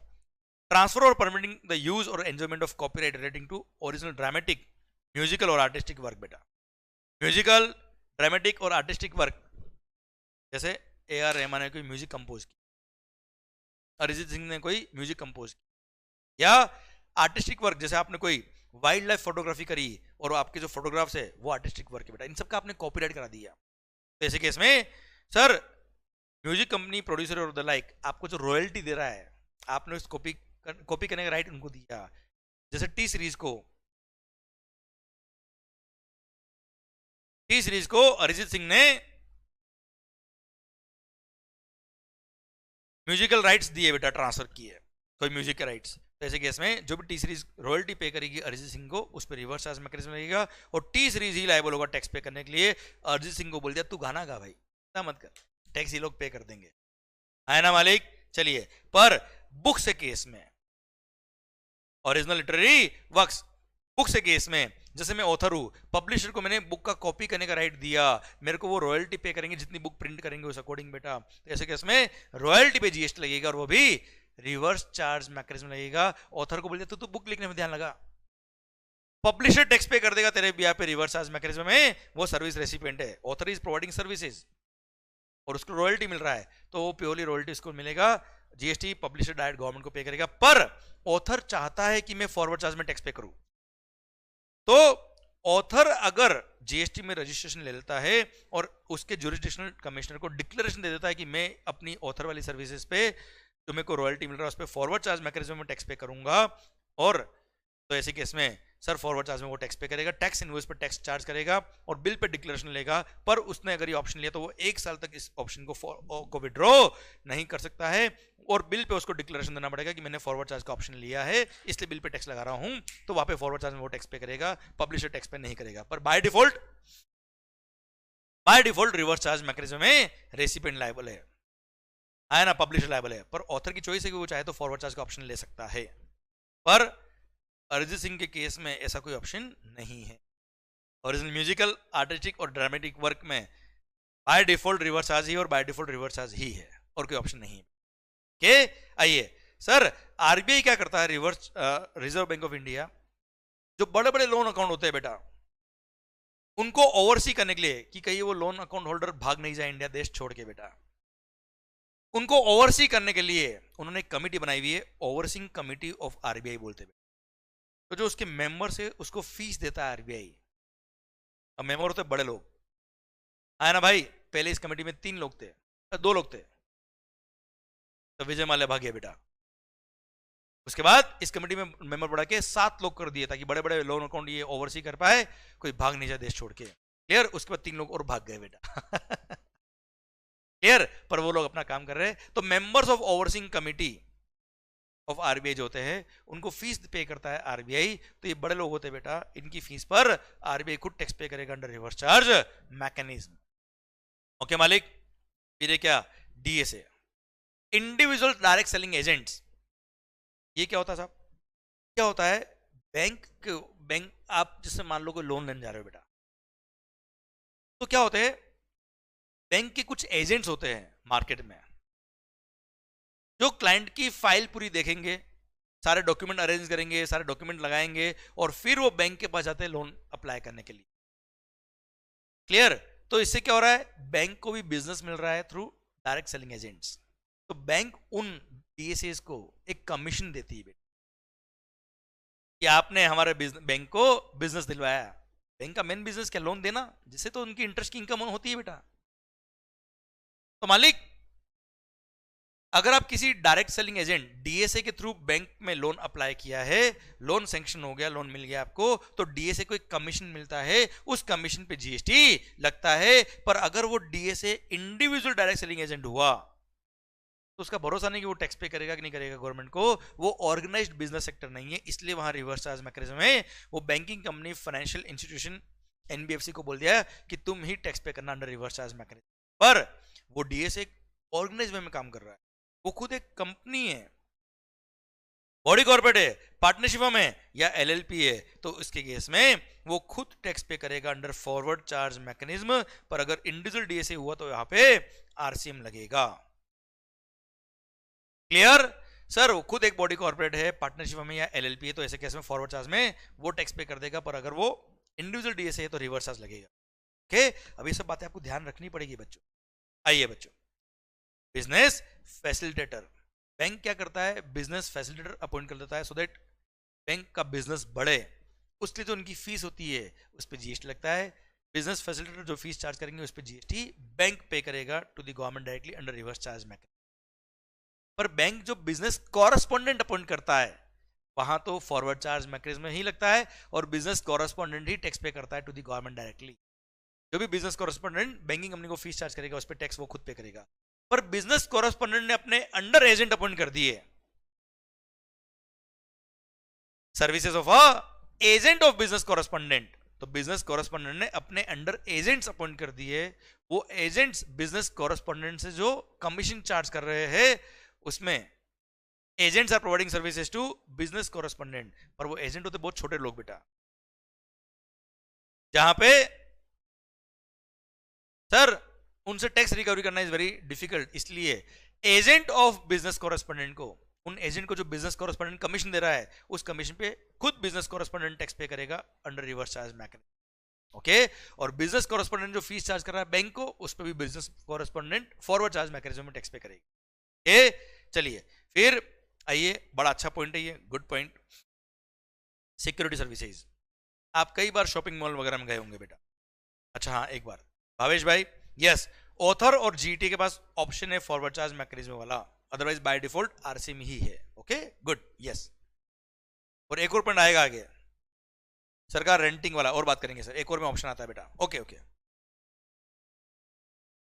Transfer or permitting the use or enjoyment of copyright relating to original dramatic, musical or artistic work बेटा। म्यूजिकल, ड्रामेटिक और आर्टिस्टिक वर्क, जैसे AR रहमान ने कोई म्यूजिक कंपोज की, अरिजीत सिंह ने कोई म्यूजिक कंपोज की, या आर्टिस्टिक वर्क जैसे आपने कोई वाइल्ड लाइफ फोटोग्राफी करी और आपके जो फोटोग्राफ्स है वो आर्टिस्टिक वर्क है बेटा, इन सब का आपने कॉपीराइट करा दिया। तो ऐसे केस में सर म्यूजिक कंपनी, प्रोड्यूसर और द लाइक आपको जो रॉयल्टी दे रहा है, आपने उस कॉपी करने का राइट उनको दिया। जैसे टी सीरीज को अरिजीत सिंह ने म्यूजिकल राइट्स दिए बेटा, ट्रांसफर किए कोई म्यूजिक के राइट्स, तो ऐसे केस में जो भी टी सीरीज रॉयल्टी पे करेगी अरिजीत सिंह को, उस पर रिवर्स चार्ज मैकेनिज्म लगेगा और टी सीरीज ही लायबल होगा टैक्स पे करने के लिए। अरिजीत सिंह को बोल दिया तू गाना गा भाई, मत कर, टैक्स ये लोग पे कर देंगे, है ना मालिक? चलिए, पर बुक्स के केस में, ओरिजिनल लिटरेरी वर्क्स, बुक्स के केस में, जैसे मैं ऑथर हूं, पब्लिशर को मैंने बुक का कॉपी करने का राइट दिया, मेरे को वो रॉयल्टी पे करेंगे जितनी बुक प्रिंट करेंगे उस अकॉर्डिंग बेटा। तो ऐसे केस में रॉयल्टी पे जीएसटी लगेगा और वो भी रिवर्स चार्ज मैकेनिज्म लगेगा। ऑथर को बोल दिया तू बुक लिखने में ध्यान लगा, पब्लिशर टैक्स पे कर देगा तेरे यहाँ पे रिवर्स चार्ज मैकेनिज्म में, वो सर्विस रेसिपिएंट है, ऑथर इज प्रोवाइडिंग सर्विसेज और उसको रॉयल्टी मिल रहा है, तो वो प्योरली रॉयल्टी उसको मिलेगा, जीएसटी पब्लिशर डायरेक्ट गवर्नमेंट को पे करेगा। पर ऑथर चाहता है कि मैं फॉरवर्ड चार्ज में टैक्स पे करूं, तो ऑथर अगर जीएसटी में रजिस्ट्रेशन ले लेता है और उसके ज्यूरिसडिक्शनल कमिश्नर को डिक्लेरेशन दे देता है कि मैं अपनी ऑथर वाली सर्विसेज पे जो मेरे को रॉयल्टी मिल रहा है उस पर फॉरवर्ड चार्ज मैकेनिज्म में टैक्स पे करूंगा, और तो ऐसे केस में सर फॉरवर्ड चार्ज में वो टैक्स पे करेगा, टैक्स इनवॉइस पर टैक्स चार्ज करेगा और बिल पे डिक्लेरेशन लेगा। पर उसने अगर ये ऑप्शन लिया तो वो 1 साल तक इस ऑप्शन को विड्रॉ नहीं कर सकता है और बिल पे उसको डिक्लेरेशन देना पड़ेगा कि मैंने फॉरवर्ड चार्ज का ऑप्शन लिया है, इसलिए बिल पे टैक्स लगा रहा हूं, तो वहां पे फॉरवर्ड चार्ज में वो टैक्स पे करेगा, पब्लिशर टैक्स पे नहीं करेगा। पर by default by default reverse charge mechanism में रेसिपिएंट लायबल है ना, पब्लिशर लायबल है, पर ऑथर की चॉइस है कि वो चाहे तो फॉरवर्ड चार्ज का ऑप्शन ले सकता है, पर अरिजीत सिंह के केस में ऐसा कोई ऑप्शन नहीं है। ओरिजिनल म्यूजिकल, आर्टिस्टिक और ड्रामेटिक वर्क में बाय डिफॉल्ट रिवर्स चार्ज ही और बाय डिफॉल्ट रिवर्स चार्ज ही है, और कोई ऑप्शन नहीं है। के आइए सर, आरबीआई क्या करता है, रिजर्व बैंक ऑफ इंडिया, जो बड़े बड़े लोन अकाउंट होते हैं बेटा, उनको ओवरसी करने के लिए कि कहीं वो लोन अकाउंट होल्डर भाग नहीं जाए इंडिया देश छोड़ के बेटा, उनको ओवरसी करने के लिए उन्होंने एक कमिटी बनाई हुई है, ओवरसीइंग कमिटी ऑफ आरबीआई बोलते हैं। तो जो उसके मेंबर्स है उसको फीस देता है आरबीआई। अब मेंबर होते बड़े लोग, है ना भाई, पहले इस कमेटी में 3 लोग थे, 2 लोग थे, तो विजय माल्या भाग गया बेटा। उसके बाद इस कमेटी में मेंबर बढ़ा के 7 लोग कर दिए ताकि बड़े बड़े लोन अकाउंट ये ओवरसी कर पाए, कोई भाग नहीं जाए देश छोड़ के। क्लियर? उसके बाद 3 लोग और भाग गए बेटा। क्लियर? पर वो लोग अपना काम कर रहे हैं। तो members of overseeing committee of RBI जो होते हैं उनको फीस पे करता है आरबीआई। तो ये बड़े लोग होते हैं बेटा, इनकी फीस पर आरबीआई खुद टैक्स पे करेगा under reverse charge mechanism. Okay मालिक? फिर क्या? DSA, individual direct selling agents. ये क्या होता है साहब? क्या होता है? बैंक आप जिससे मान लो कोई लोन लेने जा रहे हो बेटा, तो क्या होते हैं, बैंक के कुछ एजेंट्स होते हैं मार्केट में, जो क्लाइंट की फाइल पूरी देखेंगे, सारे डॉक्यूमेंट अरेंज करेंगे, सारे डॉक्यूमेंट लगाएंगे, और फिर वो बैंक के पास जाते हैं लोन अप्लाई करने के लिए। क्लियर? तो इससे क्या हो रहा है, बैंक को भी बिजनेस मिल रहा है थ्रू डायरेक्ट सेलिंग एजेंट्स। तो बैंक उन डीएसएस को एक कमीशन देती है बेटा कि आपने हमारे बैंक को बिजनेस दिलवाया। बैंक का मेन बिजनेस क्या? लोन देना, जिससे तो उनकी इंटरेस्ट की इनकम होती है बेटा। तो मालिक, अगर आप किसी डायरेक्ट सेलिंग एजेंट डीएसए के थ्रू बैंक में लोन अप्लाई किया है, लोन सैंक्शन हो गया, लोन मिल गया आपको, तो डीएसए को एक कमीशन मिलता है, उस कमीशन पे जीएसटी लगता है। पर अगर वो DSA individual direct selling agent हुआ तो उसका भरोसा नहीं कि वो टैक्स पे करेगा कि नहीं करेगा गवर्नमेंट को। वो ऑर्गेनाइज्ड बिजनेस सेक्टर नहीं है, इसलिए वहां रिवर्स चार्ज मैकेनिज्म है। वो banking company, financial institution, NBFC को बोल दिया कि तुम ही टैक्स पे करना अंडर रिवर्स चार्ज मैकेनिज्म। पर वो डीएसए ऑर्गेनाइज्ड वे में काम कर रहा है, वो खुद एक कंपनी है, बॉडी कॉर्पोरेट है, पार्टनरशिप में या एलएलपी है, तो इसके केस में वो खुद टैक्स पे करेगा अंडर फॉरवर्ड चार्ज मैकेनिज्म। पर अगर इंडिविजुअल डीएसए हुआ तो यहां पे आरसीएम लगेगा। क्लियर? सर, वो खुद एक बॉडी कॉर्पोरेट है, पार्टनरशिप में या एलएलपी है, तो ऐसे केस में फॉरवर्ड चार्ज में वो टैक्स पे कर देगा, पर अगर वो इंडिविजुअल डीएसए है तो रिवर्स चार्ज लगेगा। ओके? अब ये सब बातें आपको ध्यान रखनी पड़ेगी बच्चों। आइए बच्चों, बिजनेस फैसिलिटेटर, बैंक क्या करता है, बिजनेस फैसिलिटेटर अपॉइंट कर देता है, सो दैट बैंक का बिजनेस बढ़े। उसके लिए जो उनकी फीस होती है उस पर जीएसटी लगता है। बिजनेस फैसिलिटेटर जो फीस चार्ज करेंगे उस पर जीएसटी बैंक पे करेगा to the government directly under reverse charge mechanism. पर बैंक जो बिजनेस कॉरेस्पॉन्डेंट अपॉइंट करता है वहां तो फॉरवर्ड चार्ज मैकेनिज्म ही लगता है, और बिजनेस कॉरेस्पॉन्डेंट ही टैक्स पे करता है टू द गवर्नमेंट डायरेक्टली। जो भी बिजनेस कॉरेस्पॉन्डेंट बैंकिंग कंपनी को फीस चार्ज करेगा उस पर टैक्स वो खुद पे करेगा। पर बिजनेस कॉरेस्पॉन्डेंट ने अपने अंडर एजेंट अपॉइंट कर दिए, services of a agent of business correspondent. तो बिजनेस कॉरेस्पॉन्डेंट ने अपने अंडर एजेंट्स अपॉइंट कर दिए। वो एजेंट्स बिजनेस कॉरेस्पॉन्डेंट से जो कमीशन चार्ज कर रहे हैं, उसमें agents are providing services to business correspondent. पर वो एजेंट होते बहुत छोटे लोग बेटा, जहां पे सर उनसे टैक्स रिकवरी करना इज वेरी डिफिकल्ट। इसलिए एजेंट ऑफ बिजनेस कॉरेस्पॉन्डेंट को, उन एजेंट को जो बिजनेस कॉरेस्पॉन्डेंट कमीशन दे रहा है, उस कमीशन पे खुद बिजनेस कॉरेस्पॉन्डेंट टैक्स पे करेगा under reverse charge mechanism. Okay? और बिजनेस कॉरेस्पॉन्डेंट जो फीस चार्ज कर रहा है बैंक को, उस पर भी business correspondent forward charge mechanism में टैक्स पे करेगी। चलिए फिर आइए, बड़ा अच्छा पॉइंट है ये, गुड पॉइंट, सिक्योरिटी सर्विसेज। आप कई बार शॉपिंग मॉल वगैरह में गए होंगे बेटा। अच्छा हाँ, एक बार भावेश भाई, यस, ऑथर और जीटी के पास ऑप्शन है फॉरवर्ड चार्ज मैकेनिज्म वाला, अदरवाइज बाय डिफॉल्ट आरसीएम ही है। Okay, good, yes. और एक और पॉइंट आएगा आगे, सरकार रेंटिंग वाला, और बात करेंगे सर, एक और में ऑप्शन आता है बेटा। ओके ओके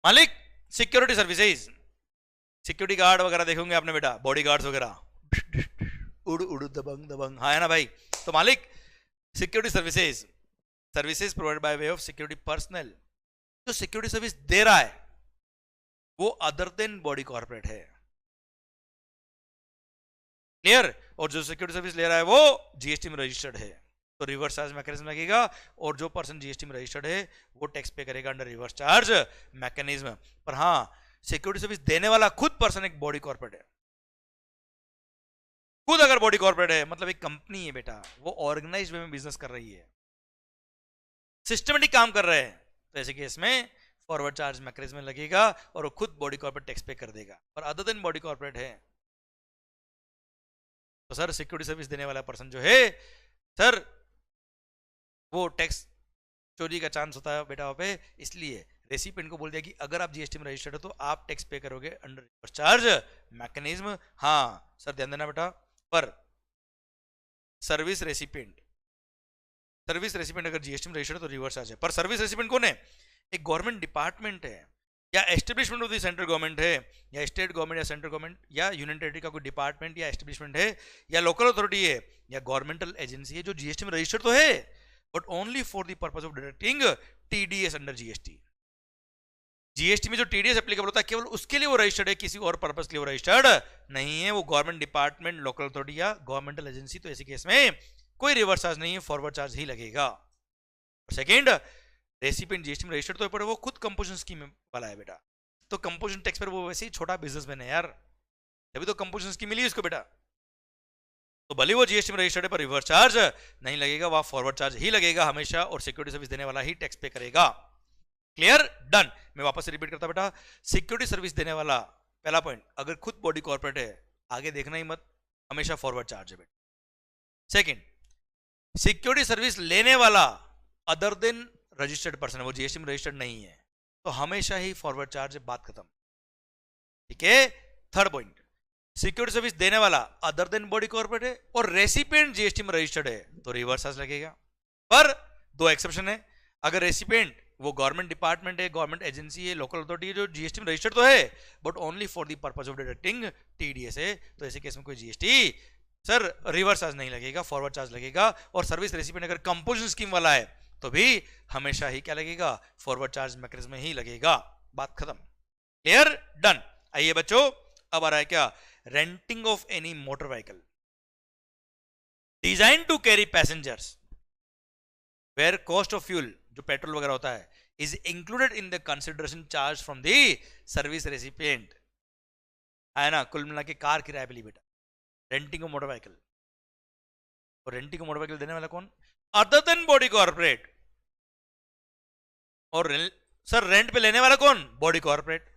मालिक, सिक्योरिटी सर्विसेज, सिक्योरिटी गार्ड वगैरह देखोगे आपने बेटा, बॉडी गार्ड्स वगैरह, उड़ उड़ दबंग दबंग, हाँ है ना भाई। तो मालिक, security services, services provided by way of security personal, जो सिक्योरिटी सर्विस दे रहा है वो अदर देन बॉडी कॉर्पोरेट है। क्लियर? और जो सिक्योरिटी सर्विस ले रहा है वो जीएसटी में रजिस्टर्ड है, तो रिवर्स चार्ज मैकेनिज्म लगेगा, और जो पर्सन जीएसटी में रजिस्टर्ड है वो टैक्स पे करेगा अंडर रिवर्स चार्ज मैकेनिज्म। पर हाँ, सिक्योरिटी सर्विस देने वाला खुद पर्सन एक बॉडी कॉर्पोरेट है। खुद अगर बॉडी कॉर्पोरेट है मतलब एक कंपनी है बेटा, वो ऑर्गेनाइज्ड वे में बिजनेस कर रही है, सिस्टमेटिक काम कर रहे हैं, तो ऐसे केस में फॉरवर्ड चार्ज मैकेनिज्म लगेगा और वो खुद बॉडी कॉर्पोरेट टैक्स पे कर देगा। पर अदर देन बॉडी कॉर्पोरेट है तो सर सिक्योरिटी सर्विस देने वाला पर्सन जो है सर वो टैक्स चोरी का चांस होता है बेटा वहां पे, इसलिए रेसिपिएंट को बोल दिया कि अगर आप जीएसटी में रजिस्टर्ड हो तो आप टैक्स पे करोगे अंडर रिवर्स चार्ज मैकेनिज्म। हाँ सर ध्यान देना बेटा, पर सर्विस रेसिपिएंट अगर जीएसटी में रजिस्टर्ड है तो रिवर्स चार्ज है। पर सर्विस रेसिपिएंट कौन है? एक गवर्नमेंट डिपार्टमेंट है या establishment of the central government है या स्टेट गवर्नमेंट या सेंट्रल गवर्नमेंट या यूनियन टेरिटरी का कोई डिपार्टमेंट या एस्टेब्लिशमेंट है या लोकल अथॉरिटी है या गवर्नमेंटल एजेंसी है जो जीएसटी में रजिस्टर्ड तो है but only for the purpose of deducting TDS under GST. GST में जो टीडीएस एप्लीकेबल होता है केवल उसके लिए वो रजिस्टर्ड है, किसी और पर्पस के लिए वो रजिस्टर्ड नहीं है। वो गवर्नमेंट डिपार्टमेंट, लोकल अथॉरिटी या गवर्नमेंटल एजेंसी, तो ऐसे केस में कोई रिवर्स चार्ज नहीं है, फॉरवर्ड चार्ज ही लगेगा। सेकेंड, रेसिपिएंट जीएसटी में रजिस्टर्ड तो पर वो खुद कंपोजिशन स्कीम वाला है बेटा, तो कंपोजिशन टैक्स पर वो वैसे ही छोटा बिजनेसमैन है यार, तभी तो कंपोजिशन स्कीम मिली उसको बेटा। तो भले वो जीएसटी में रजिस्टर्ड है पर रिवर्स चार्ज नहीं लगेगा, वह फॉरवर्ड चार्ज ही लगेगा हमेशा, और सिक्योरिटी सर्विस देने वाला ही टैक्स पे करेगा। क्लियर? डन। मैं वापस से रिपीट करता बेटा, सिक्योरिटी सर्विस देने वाला पहला पॉइंट अगर खुद बॉडी कॉर्पोरेट है आगे देखना ही मत, हमेशा फॉरवर्ड चार्ज है बेटा। सेकेंड, सिक्योरिटी सर्विस लेने वाला अदर देन रजिस्टर्ड पर्सन है, वो जीएसटी में रजिस्टर्ड नहीं है, तो हमेशा ही फॉरवर्ड चार्ज है, बात खत्म। ठीक है? थर्ड पॉइंट, सिक्योरिटी सर्विस देने वाला अदर देन बॉडी कॉर्पोरेट है और रेसिपिएंट जीएसटी में रजिस्टर्ड है तो रिवर्स चार्ज लगेगा। पर दो एक्सेप्शन है, अगर रेसिपिएंट वो गवर्नमेंट डिपार्टमेंट है, गवर्नमेंट एजेंसी है, लोकल अथॉरिटी है जो जीएसटी में रजिस्टर्ड तो है but only for the purpose of deducting TDS है, तो ऐसे केस में कोई जीएसटी सर रिवर्स चार्ज नहीं लगेगा, फॉरवर्ड चार्ज लगेगा। और सर्विस रेसिपिएंट अगर कंपोजिशन स्कीम वाला है तो भी हमेशा ही क्या लगेगा? फॉरवर्ड चार्ज मैकेनिज्म ही लगेगा, बात खत्म। क्लियर? डन। आइए बच्चों, अब आ रहा है क्या? Renting of any motor vehicle design to carry passengers where cost of fuel, जो पेट्रोल वगैरह होता है, is included in the consideration charge from the service recipient. है ना? कुल मिला के कार किराए पे ली बेटा, रेंटिंग ऑफ मोटर व्हीकल। और रेंटिंग ऑफ मोटर व्हीकल देने वाला कौन? Other than body corporate. और सर रेंट पे लेने वाला कौन? Body corporate.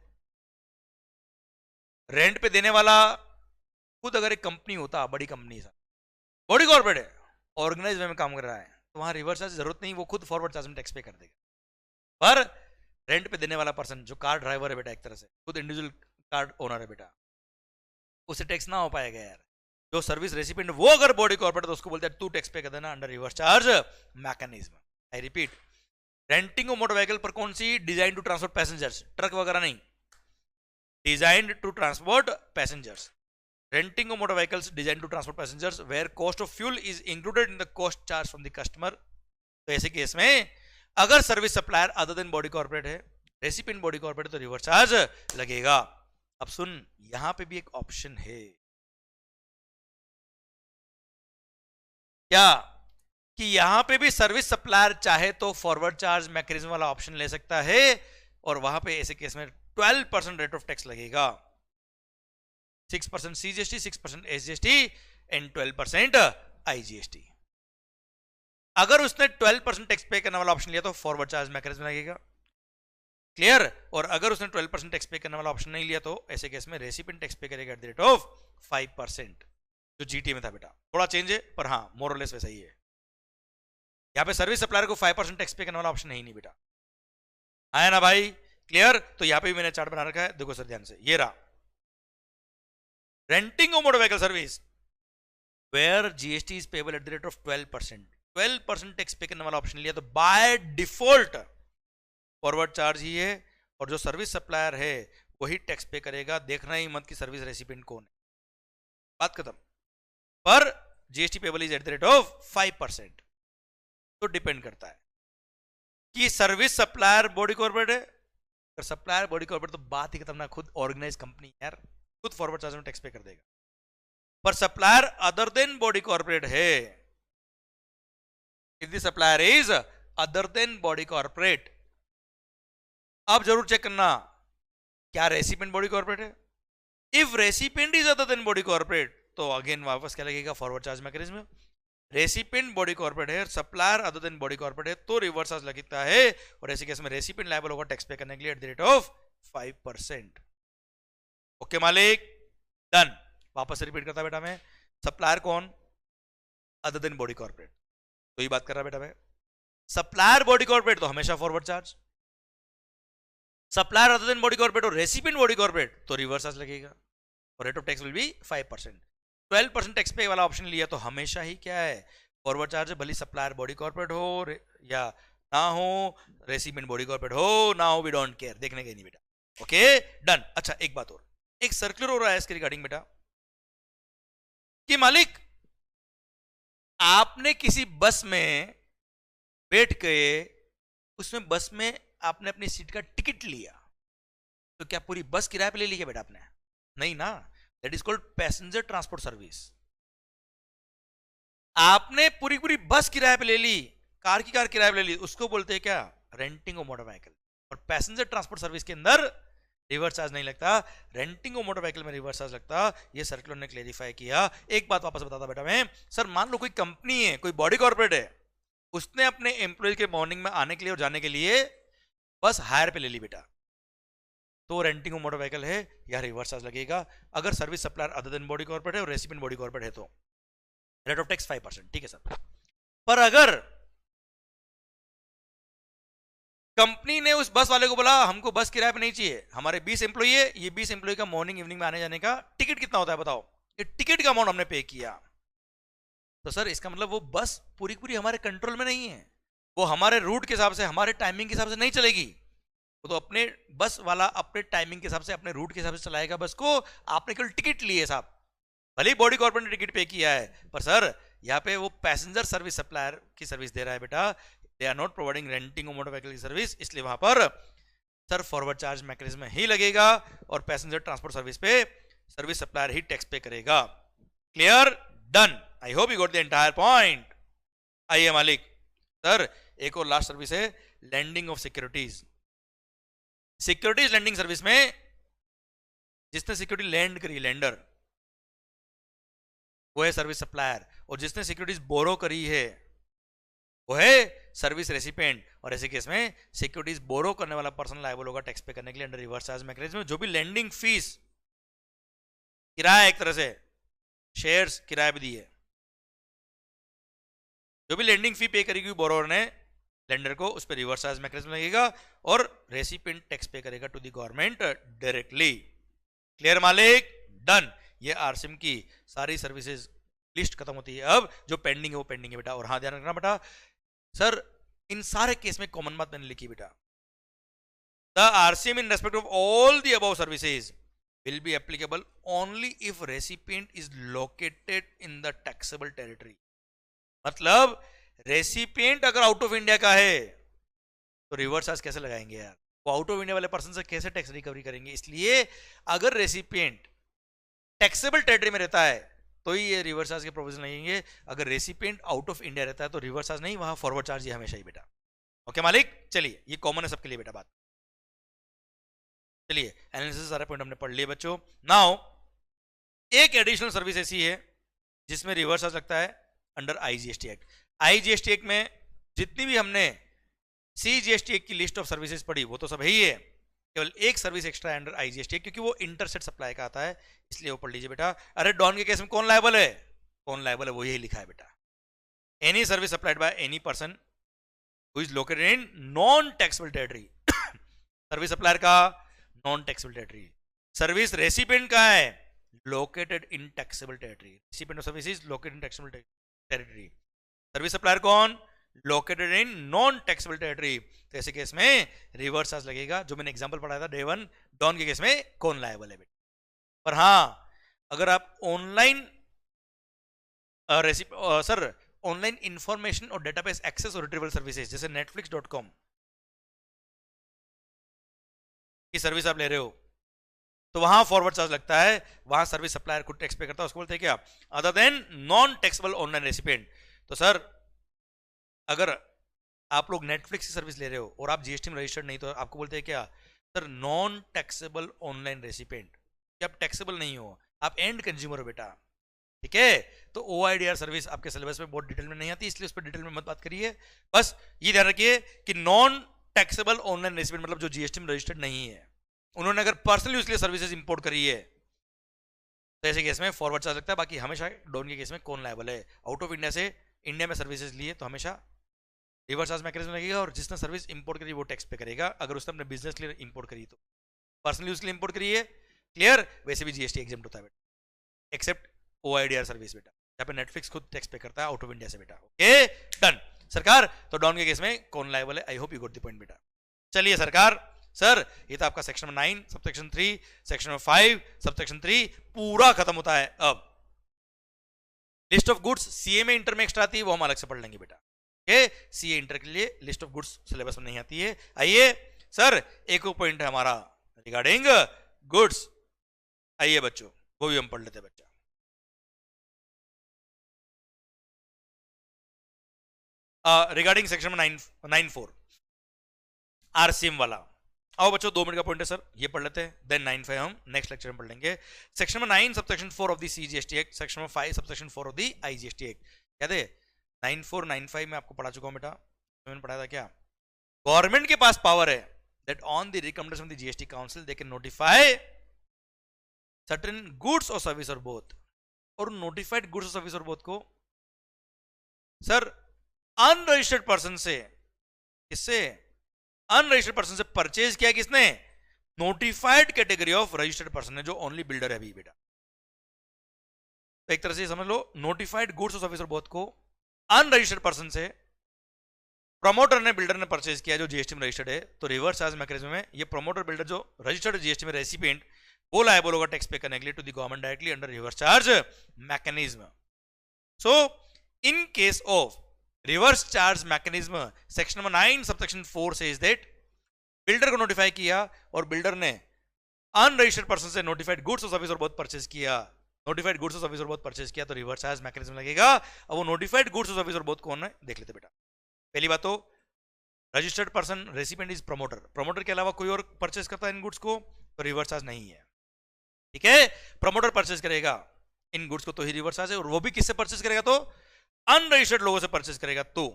रेंट पे देने वाला खुद अगर एक कंपनी होता, बड़ी कंपनी, सर बॉडी कॉर्पोरेट है, ऑर्गेनाइज वे में काम कर रहा है, तो वहां रिवर्स चार्ज जरूरत नहीं, वो खुद फॉरवर्ड चार्ज में टैक्स पे कर देगा। पर रेंट पे देने वाला पर्सन जो कार ड्राइवर है बेटा, एक तरह से खुद इंडिविजुअल कार ओनर है बेटा, उसे टैक्स ना हो पाएगा यार। जो सर्विस रेसिपिएंट वो अगर बॉडी कॉर्पोरेट तो उसको बोलते हैं तू टैक्स पे कर देना under reverse charge mechanism. I repeat, renting of motor vehicle पर कौन सी? Design to transport passengers, truck वगैरह नहीं, designed to transport passengers. Renting of motor vehicles design to transport passengers where cost of fuel is included in the cost charge from the customer. तो ऐसे case में अगर service supplier other than body corporate है, recipient body corporate, तो reverse charge लगेगा। अब सुन, यहां पे भी एक ऑप्शन है क्या कि यहां पे भी सर्विस सप्लायर चाहे तो फॉरवर्ड चार्ज मैकेनिज्म वाला ऑप्शन ले सकता है, और वहां पे ऐसे केस में 12% रेट ऑफ टैक्स लगेगा, 6% सीजीएसटी, 6% एसजीएसटी एंड 12% आईजीएसटी। अगर उसने 12% टैक्स पे करने वाला ऑप्शन लिया तो फॉरवर्ड चार्ज मैकेनिज्म लगेगा। क्लियर? और अगर उसने 12% टैक्स पे करने वाला ऑप्शन नहीं लिया तो ऐसे केस में रेसिपिएंट टैक्स पे करेगा एट द रेट ऑफ 5%, जो जीटी में था बेटा। थोड़ा चेंज है पर हाँ मोरलेस वैसा ही है। यहां पे सर्विस सप्लायर को 5% टैक्स पे करने वाला ऑप्शन नहीं बेटा, आया ना भाई? क्लियर? तो यहां पे भी मैंने चार्ट बना रखा है, देखो सर ध्यान से, ये रहा renting of motor vehicle service where GST is payable at the rate of 12% tax pay करने वाला ऑप्शन लिया तो बाय डिफॉल्ट फॉरवर्ड चार्ज ही है, और जो सर्विस सप्लायर है वही टैक्स पे करेगा, देखना ही मत कि सर्विस रेसिपिएंट कौन है, बात खत्म। पर GST payable is eight the rate of 5%, तो डिपेंड करता है। कि सर्विस सप्लायर बॉडी कॉर्पोरेट है, अगर सप्लायर बॉडी कॉर्पोरेट तो बात ही खत्म ना, खुद ऑर्गेनाइज कंपनी यार, खुद फॉरवर्ड चार्ज में टैक्स पे कर देगा। पर supplier other than body corporate है, if the supplier is other than body corporate, अब जरूर चेक करना क्या रेसिपिएंट बॉडी कॉर्पोरेट है। If recipient is other than body corporate तो अगेन वापस क्या लगेगा, forward charge mechanism. Recipient body corporate है, supplier other than body corporate है तो रिवर्स चार्ज लगता है, और ऐसे केस में रेसिपिएंट लायबल होगा टैक्स पे करने के लिए eight the rate of 5%। Okay मालिक, डन। वापस से रिपीट करता बेटा मैं, सप्लायर कौन, अदर देन बॉडी कॉर्पोरेट, तो ये बात कर रहा बेटा मैं। सप्लायर बॉडी कॉर्पोरेट तो हमेशा forward charge, supplier other than body corporate और रेसिपिएंट बॉडी कॉर्पोरेट तो रिवर्स चार्ज लगेगा, और rate of tax will be 5%। 12% tax पे वाला ऑप्शन लिया तो हमेशा ही क्या है, फॉरवर्ड चार्ज है, भले सप्लायर बॉडी कॉर्पोरेट हो या ना हो, रेसिपिएंट बॉडी कॉर्पोरेट हो ना हो, वी डोंट केयर, देखने के नहीं बेटा। Okay done. अच्छा एक बात और, एक सर्कुलर हो रहा है इसके रिगार्डिंग बेटा कि मालिक आपने किसी बस में बैठ गए, उसमें बस में आपने अपनी सीट का टिकट लिया, तो क्या पूरी बस किराए पे ले ली क्या बेटा आपने, नहीं ना, that is called passenger transport service. आपने पूरी पूरी बस किराए पे ले ली, कार की कार किराए पे ले ली, उसको बोलते हैं क्या, रेंटिंग ऑफ मोटर व्हीकल। और पैसेंजर ट्रांसपोर्ट सर्विस के अंदर रिवर्स चार्ज नहीं लगता, रेंटिंग ऑफ मोटर व्हीकल में रिवर्स चार्ज लगता। ये सर्कुलर ने क्लेरिफाई किया। एक बात वापस बताता बेटा मैं, सर मान लो कोई कंपनी है, कोई बॉडी कॉर्पोरेट है, उसने अपने एम्प्लॉय के मॉर्निंग में आने के लिए और जाने के लिए बस हायर पे ले ली बेटा, तो रेंटिंग ऑफ मोटर व्हीकल है, या रिवर्स चार्ज लगेगा। अगर service supplier other than body corporate है और रेसिपिएंट बॉडी कॉर्पोरेट है तो रेट ऑफ टैक्स 5%, ठीक है सर। पर अगर कंपनी ने उस बस वाले को बोला हमको बस किराए पे नहीं चाहिए, हमारे 20 एम्प्लॉई है, ये 20 एम्प्लॉई का मॉर्निंग इवनिंग में आने जाने का टिकट कितना होता है बताओ, ये टिकट का अमाउंट हमने पे किया, तो सर इसका मतलब वो बस पूरी पूरी हमारे कंट्रोल में नहीं है, वो हमारे रूट के हिसाब से, हमारे टाइमिंग के हिसाब से नहीं चलेगी, वो तो अपने बस वाला अपने टाइमिंग के हिसाब से, अपने रूट के हिसाब से चलाएगा बस को। आपने केवल टिकट लिए साहब, भले ही बॉडी कॉर्पोरेट ने टिकट पे किया है, पर सर यहाँ पे वो पैसेंजर सर्विस सप्लायर की सर्विस दे रहा है बेटा, they are not providing renting of motor vehicle की सर्विस, इसलिए वहां पर सर फॉरवर्ड चार्ज मैकेनिज्म ही लगेगा और पैसेंजर ट्रांसपोर्ट सर्विस पे सर्विस सप्लायर ही टैक्स पे करेगा। Clear, done. I hope you got the entire point. आइए मालिक, सर एक और लास्ट सर्विस है lending of securities. Securities lending service में जिसने सिक्योरिटी लैंड करी, लेंडर, वो है सर्विस सप्लायर, और जिसने सिक्योरिटीज बोरो करी है वो है सर्विस रेसिपिएंट। और ऐसे केस में सिक्योरिटीज बोरो करने वाला पर्सन लायबल होगा टैक्स पे करने के लिए अंडर रिवर्स चार्ज मैकेनिज्म। जो भी लैंडिंग फीस, किराया, एक तरह से शेयर्स किराए पे दिए, जो भी लैंडिंग फी पे करेगी बोरोवर ने लेंडर को, उस पर रिवर्स चार्ज मैकेनिज्म लगेगा और रेसिपिएंट टैक्स पे करेगा to the government directly. Clear मालिक, डन। ये आरसीएम की सारी सर्विसेज लिस्ट खत्म होती है। अब जो पेंडिंग है वो पेंडिंग है बेटा। और हाँ ध्यान रखना बेटा, सर इन सारे केस में कॉमन बात मैंने लिखी बेटा, the RCM in respect of all the above services will be applicable only if recipient is located in the taxable territory। मतलब रेसिपिएंट अगर आउट ऑफ इंडिया का है तो रिवर्स चार्ज कैसे लगाएंगे यार, वो आउट ऑफ इंडिया वाले पर्सन से कैसे टैक्स रिकवरी करेंगे। इसलिए अगर रेसिपिएंट टैक्सेबल टेरिटरी में रहता है तो ही ये रिवर्स चार्ज के प्रोविजन लगेंगे। अगर रेसिपिएंट आउट ऑफ इंडिया रहता है तो रिवर्स चार्ज नहीं, वहां फॉरवर्ड चार्ज ही हमेशा ही बेटा। ओके मालिक, चलिए ये कॉमन है सबके लिए बेटा बात। चलिए एनालिसिस सारे पॉइंट हमने पढ़ लिए बच्चों। नाउ एक एडिशनल सर्विस ऐसी है जिसमें रिवर्स चार्ज लगता है under IGST act. IGST act में जितनी भी हमने सीजीएसटी एक्ट की लिस्ट ऑफ सर्विसेज पढ़ी वो तो सब ही है, केवल एक सर्विस एक्स्ट्रा है अंडर आईजीएसटी एक्ट, क्योंकि वो इंटरसेट सप्लाई का आता है, इसलिए वो पढ़ लीजिए बेटा। अरे डॉन के केस में कौन लायबल है, कौन लायबल है वो यही लिखा है बेटा, any service supplied by any person who is located in non taxable territory. Service supplier का non taxable territory, service recipient का है located in taxable territory, recipient of service is located in taxable territory. Service supplier कौन, located in non taxable territory. तो ऐसे case में reverse charge लगेगा, जो मैंने एग्जांपल पढ़ाया था डे वन, डॉन के केस में कौन लायबल है बेटा। पर हाँ अगर आप ऑनलाइन सर ऑनलाइन इंफॉर्मेशन और डेटाबेस एक्सेस और रिट्रीवल सर्विसेज जैसे netflix.com की सर्विस आप ले रहे हो तो वहां फॉरवर्ड चार्ज लगता है, वहां सर्विस सप्लायर खुद टैक्स पे करता है, उसको बोलते हैं क्या, other than non taxable online recipient. तो सर अगर आप लोग नेटफ्लिक्स की सर्विस ले रहे हो और आप जीएसटी में रजिस्टर्ड नहीं, तो आपको बोलते हैं क्या, sir non taxable online recipient, कि आप टैक्सेबल नहीं हो, आप एंड कंज्यूमर हो बेटा, ठीक है। तो OIDR सर्विस आपके सिलेबस में बहुत डिटेल में नहीं आती, इसलिए उस पर डिटेल में मत बात करिए। बस ये ध्यान रखिए कि नॉन टैक्सेबल ऑनलाइन रेसिपिएंट मतलब जो जीएसटी में रजिस्टर्ड नहीं है, उन्होंने अगर पर्सनली उसके लिए सर्विसेज इंपोर्ट करी है तो ऐसे केस में फॉरवर्ड चार्ज लगता है। बाकी हमेशा डाउन के केस में कौन लायबल है, आउट ऑफ इंडिया से इंडिया में सर्विसेज लिए तो हमेशा रिवर्स चार्ज मैकेनिज्म लगेगा, और जिसने सर्विस इंपोर्ट करी वो टैक्स पे करेगा। अगर उसने अपने बिजनेस के लिए इंपोर्ट करी, तो पर्सनली उसके लिए इंपोर्ट करी है, क्लियर, वैसे भी जीएसटी एग्जेम्प्ट होता है बेटा, एक्सेप्ट OIDR सर्विस बेटा, यहाँ पे नेटफ्लिक्स खुद टैक्स पे करता है आउट ऑफ इंडिया से बेटा। ओके डन सरकार। तो डाउन के केस में कौन लायबल है, आई hope you got the point बेटा। चलिए सरकार, सर ये तो आपका सेक्शन 9 सबसेक्शन 3 सेक्शन 5 सबसेक्शन 3 पूरा खत्म होता है। अब लिस्ट ऑफ गुड्स सीए में इंटर में एक्स्ट्रा आती है, वो हम अलग से पढ़ लेंगे बेटा। सीए इंटर के लिए लिस्ट ऑफ गुड्स सिलेबस में नहीं आती है। आइए सर एक और पॉइंट है हमारा रिगार्डिंग गुड्स, आइए बच्चों वो भी हम पढ़ लेते हैं बच्चा। रिगार्डिंग सेक्शन 9.4 आरसीएम वाला, आओ बच्चों 2 मिनट का पॉइंट है सर, ये पढ़ लेते हैं, देन 9.5 हम नेक्स्ट लेक्चर में पढ़ लेंगे। Section 9 subsection 4 of the CGST act, section 5 subsection 4 of the IGST act. याद है 9.4 9.5 में आपको पढ़ा चुका हूं बेटा, मैंने पढ़ाया था क्या, गवर्नमेंट के पास पावर है that on the recommendation of the GST council they can notify certain goods or service or both, और notified goods or service or both को सर अनरजिस्टर्ड पर्सन से, किससे, अनरजिस्टर्ड पर्सन से परचेज किया किसने, notified category of registered person है जो only builder है अभी बेटा। तो एक तरह से समझ लो notified goods or service or both को अनरजिस्टर्ड पर्सन से प्रमोटर ने बिल्डर ने परचेज किया जो जीएसटी में रजिस्टर्ड है, तो रिवर्स चार्ज मैकेनिज्म में ये प्रमोटर बिल्डर जो रजिस्टर्ड जीएसटी में रेसिपिएंट वो लायबल होगा टैक्स पे करने के लिए to the government directly under reverse charge mechanism. So in case of reverse charge mechanism section number 9 subsection 4 says that builder को नोटिफाई किया और बिल्डर ने अनरजिस्टर्ड पर्सन से notified goods or service or both purchase किया, notified goods or service or both purchase किया तो reverse charge mechanism लगेगा। अब वो notified goods or service or both कौन है देख लेते बेटा। पहली बात तो registered person recipient is promoter, promoter के अलावा कोई और परचेज करता है इन गुड्स को तो रिवर्स चार्ज नहीं है, ठीक है। प्रमोटर परचेज करेगा इन गुड्स को तो ही रिवर्स चार्ज है, और वो भी किससे परचेज करेगा, तो अनरजिस्टर्ड लोगों से परचेज करेगा। तो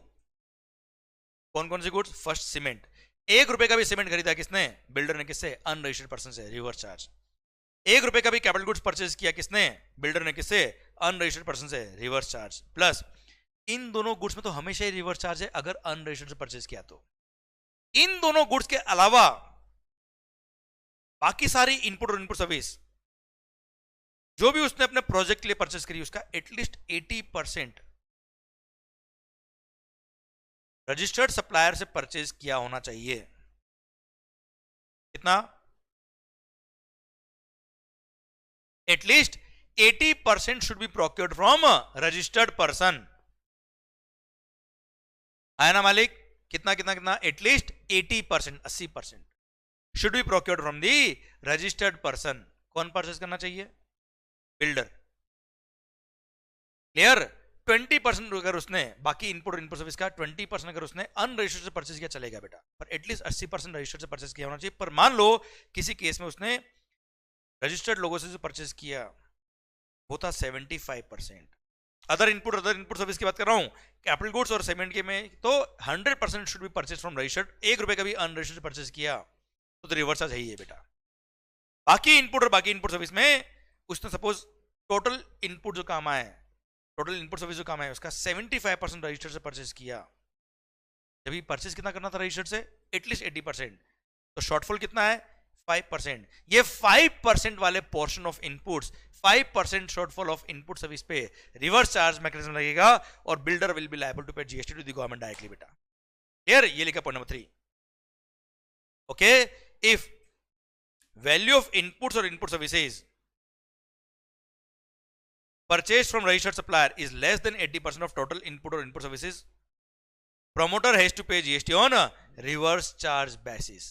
कौन कौन से गुड्स, फर्स्ट सीमेंट, 1 रुपए का भी सीमेंट खरीदा किसने, बिल्डर ने, किससे, अनरजिस्टर्ड पर्सन से, रिवर्स चार्ज। 1 रुपए का भी कैपिटल गुड्स परचेज किया किसने, बिल्डर ने, किससे, अनरजिस्टर्ड पर्सन से, रिवर्स चार्ज। प्लस इन दोनों गुड्स में तो हमेशा ही रिवर्स चार्ज है अगर अनरजिस्टर्ड से परचेज किया तो। इन दोनों गुड्स के अलावा बाकी सारी इनपुट और इनपुट सर्विस जो भी उसने अपने प्रोजेक्ट के लिए परचेज करी उसका एटलीस्ट 80% रजिस्टर्ड सप्लायर से परचेज किया होना चाहिए। कितना, at least 80% should be procured from registered person, है ना मालिक, कितना कितना कितना, at least 80% 80% should be procured from the registered person. कौन परचेज करना चाहिए, बिल्डर, क्लियर। 20% अगर उसने बाकी इनपुट और इनपुट सर्विस का 20% अगर उसने अनरजिस्टर्ड से परचेज किया चलेगा बेटा, पर एटलीस्ट 80% रजिस्टर्ड से परचेज किया होना चाहिए। पर मान लो किसी केस में उसने रजिस्टर्ड लोगों से जो परचेज किया वो था 75%, अदर इनपुट सर्विस की बात कर रहा हूं, कैपिटल गुड्स और सीमेंट के में तो 100% should be purchase from registered. 1 रुपए का भी अनरजिस्टर्ड परचेज किया तो रिवर्स चार्ज है ही है बेटा। बाकी इनपुट और बाकी इनपुट सर्विस में उसने सपोज टोटल इनपुट जो काम आए, टोटल इनपुट सर्विस जो काम है उसका 75% रजिस्टर्ड से परचेज किया, जब परचेज कितना करना था रजिस्टर्ड से, एटलीस्ट 80%, तो शॉर्टफॉल कितना है 5%। ये 5% वाले portion of inputs, 5% shortfall of input service पे रिवर्स चार्ज मैकेनिज्म लगेगा और builder will be liable to pay GST to the government directly बेटा। क्लियर, ये लिखा point number 3। Okay, if value of inputs और input services purchased from registered supplier is less than 80% of total input or input services, promoter has to pay GST on a reverse charge basis,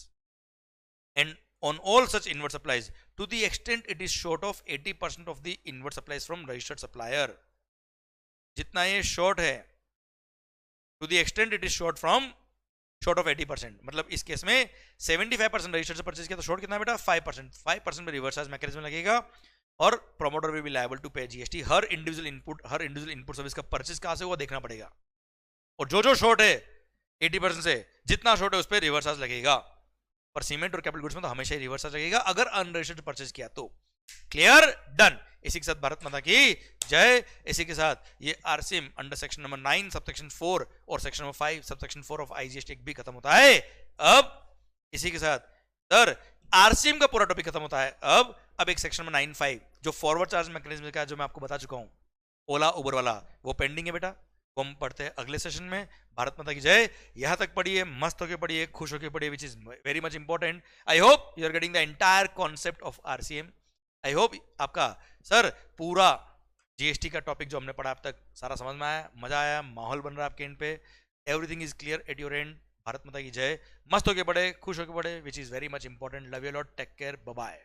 and on all such inward supplies to the extent it is short of 80% of the inward supplies from registered supplier. जितना ये short है, to the extent it is short of 80%, मतलब इस case में 75% registered से purchase किया तो short कितना बेटा 5% में रिवर्स चार्ज मैकेनिज्म लगेगा और promoter will be liable to pay GST. हर इंडिविजुअल इनपुट सर्विस का परचेज कहां से हुआ देखना पड़ेगा, और जो शॉर्ट है 80% से जितना शॉर्ट है उस पर रिवर्स चार्ज लगेगा. पर सीमेंट और कैपिटल गुड्स में तो हमेशा ही रिवर्स चार्ज लगेगा अगर अनरजिस्टर्ड परचेज किया तो. Clear, done. इसी के साथ भारत माता की जय. इसी के साथ ये RCM under section number 9 subsection 4 और section number 5 subsection 4 of IGST भी खत्म होता है. अब इसी के साथ सर आरसीएम का पूरा टॉपिक खत्म होता है. अब एक सेक्शन नंबर 9(5) जो फॉरवर्ड चार्ज मैकेनिज्म का, जो मैं आपको बता चुका हूं ओला उबर वाला, वो पेंडिंग है बेटा. वो हम पढ़ते हैं अगले सेशन में. भारत माता की जय. यहां तक पढ़िए, मस्त होके पढ़िए, खुश होके पढ़िए, which is very much important. I hope you are getting the entire concept of RCM. I hope आपका सर पूरा जीएसटी का टॉपिक जो हमने पढ़ा अब तक सारा समझ में आया, मजा आया, माहौल बन रहा है आपके एंड पे. Everything is clear at your end. Bharat माता की जय. मस्त होके पढ़े, खुश होके पढ़े, which is very much important. Love you lot, take care, bye bye.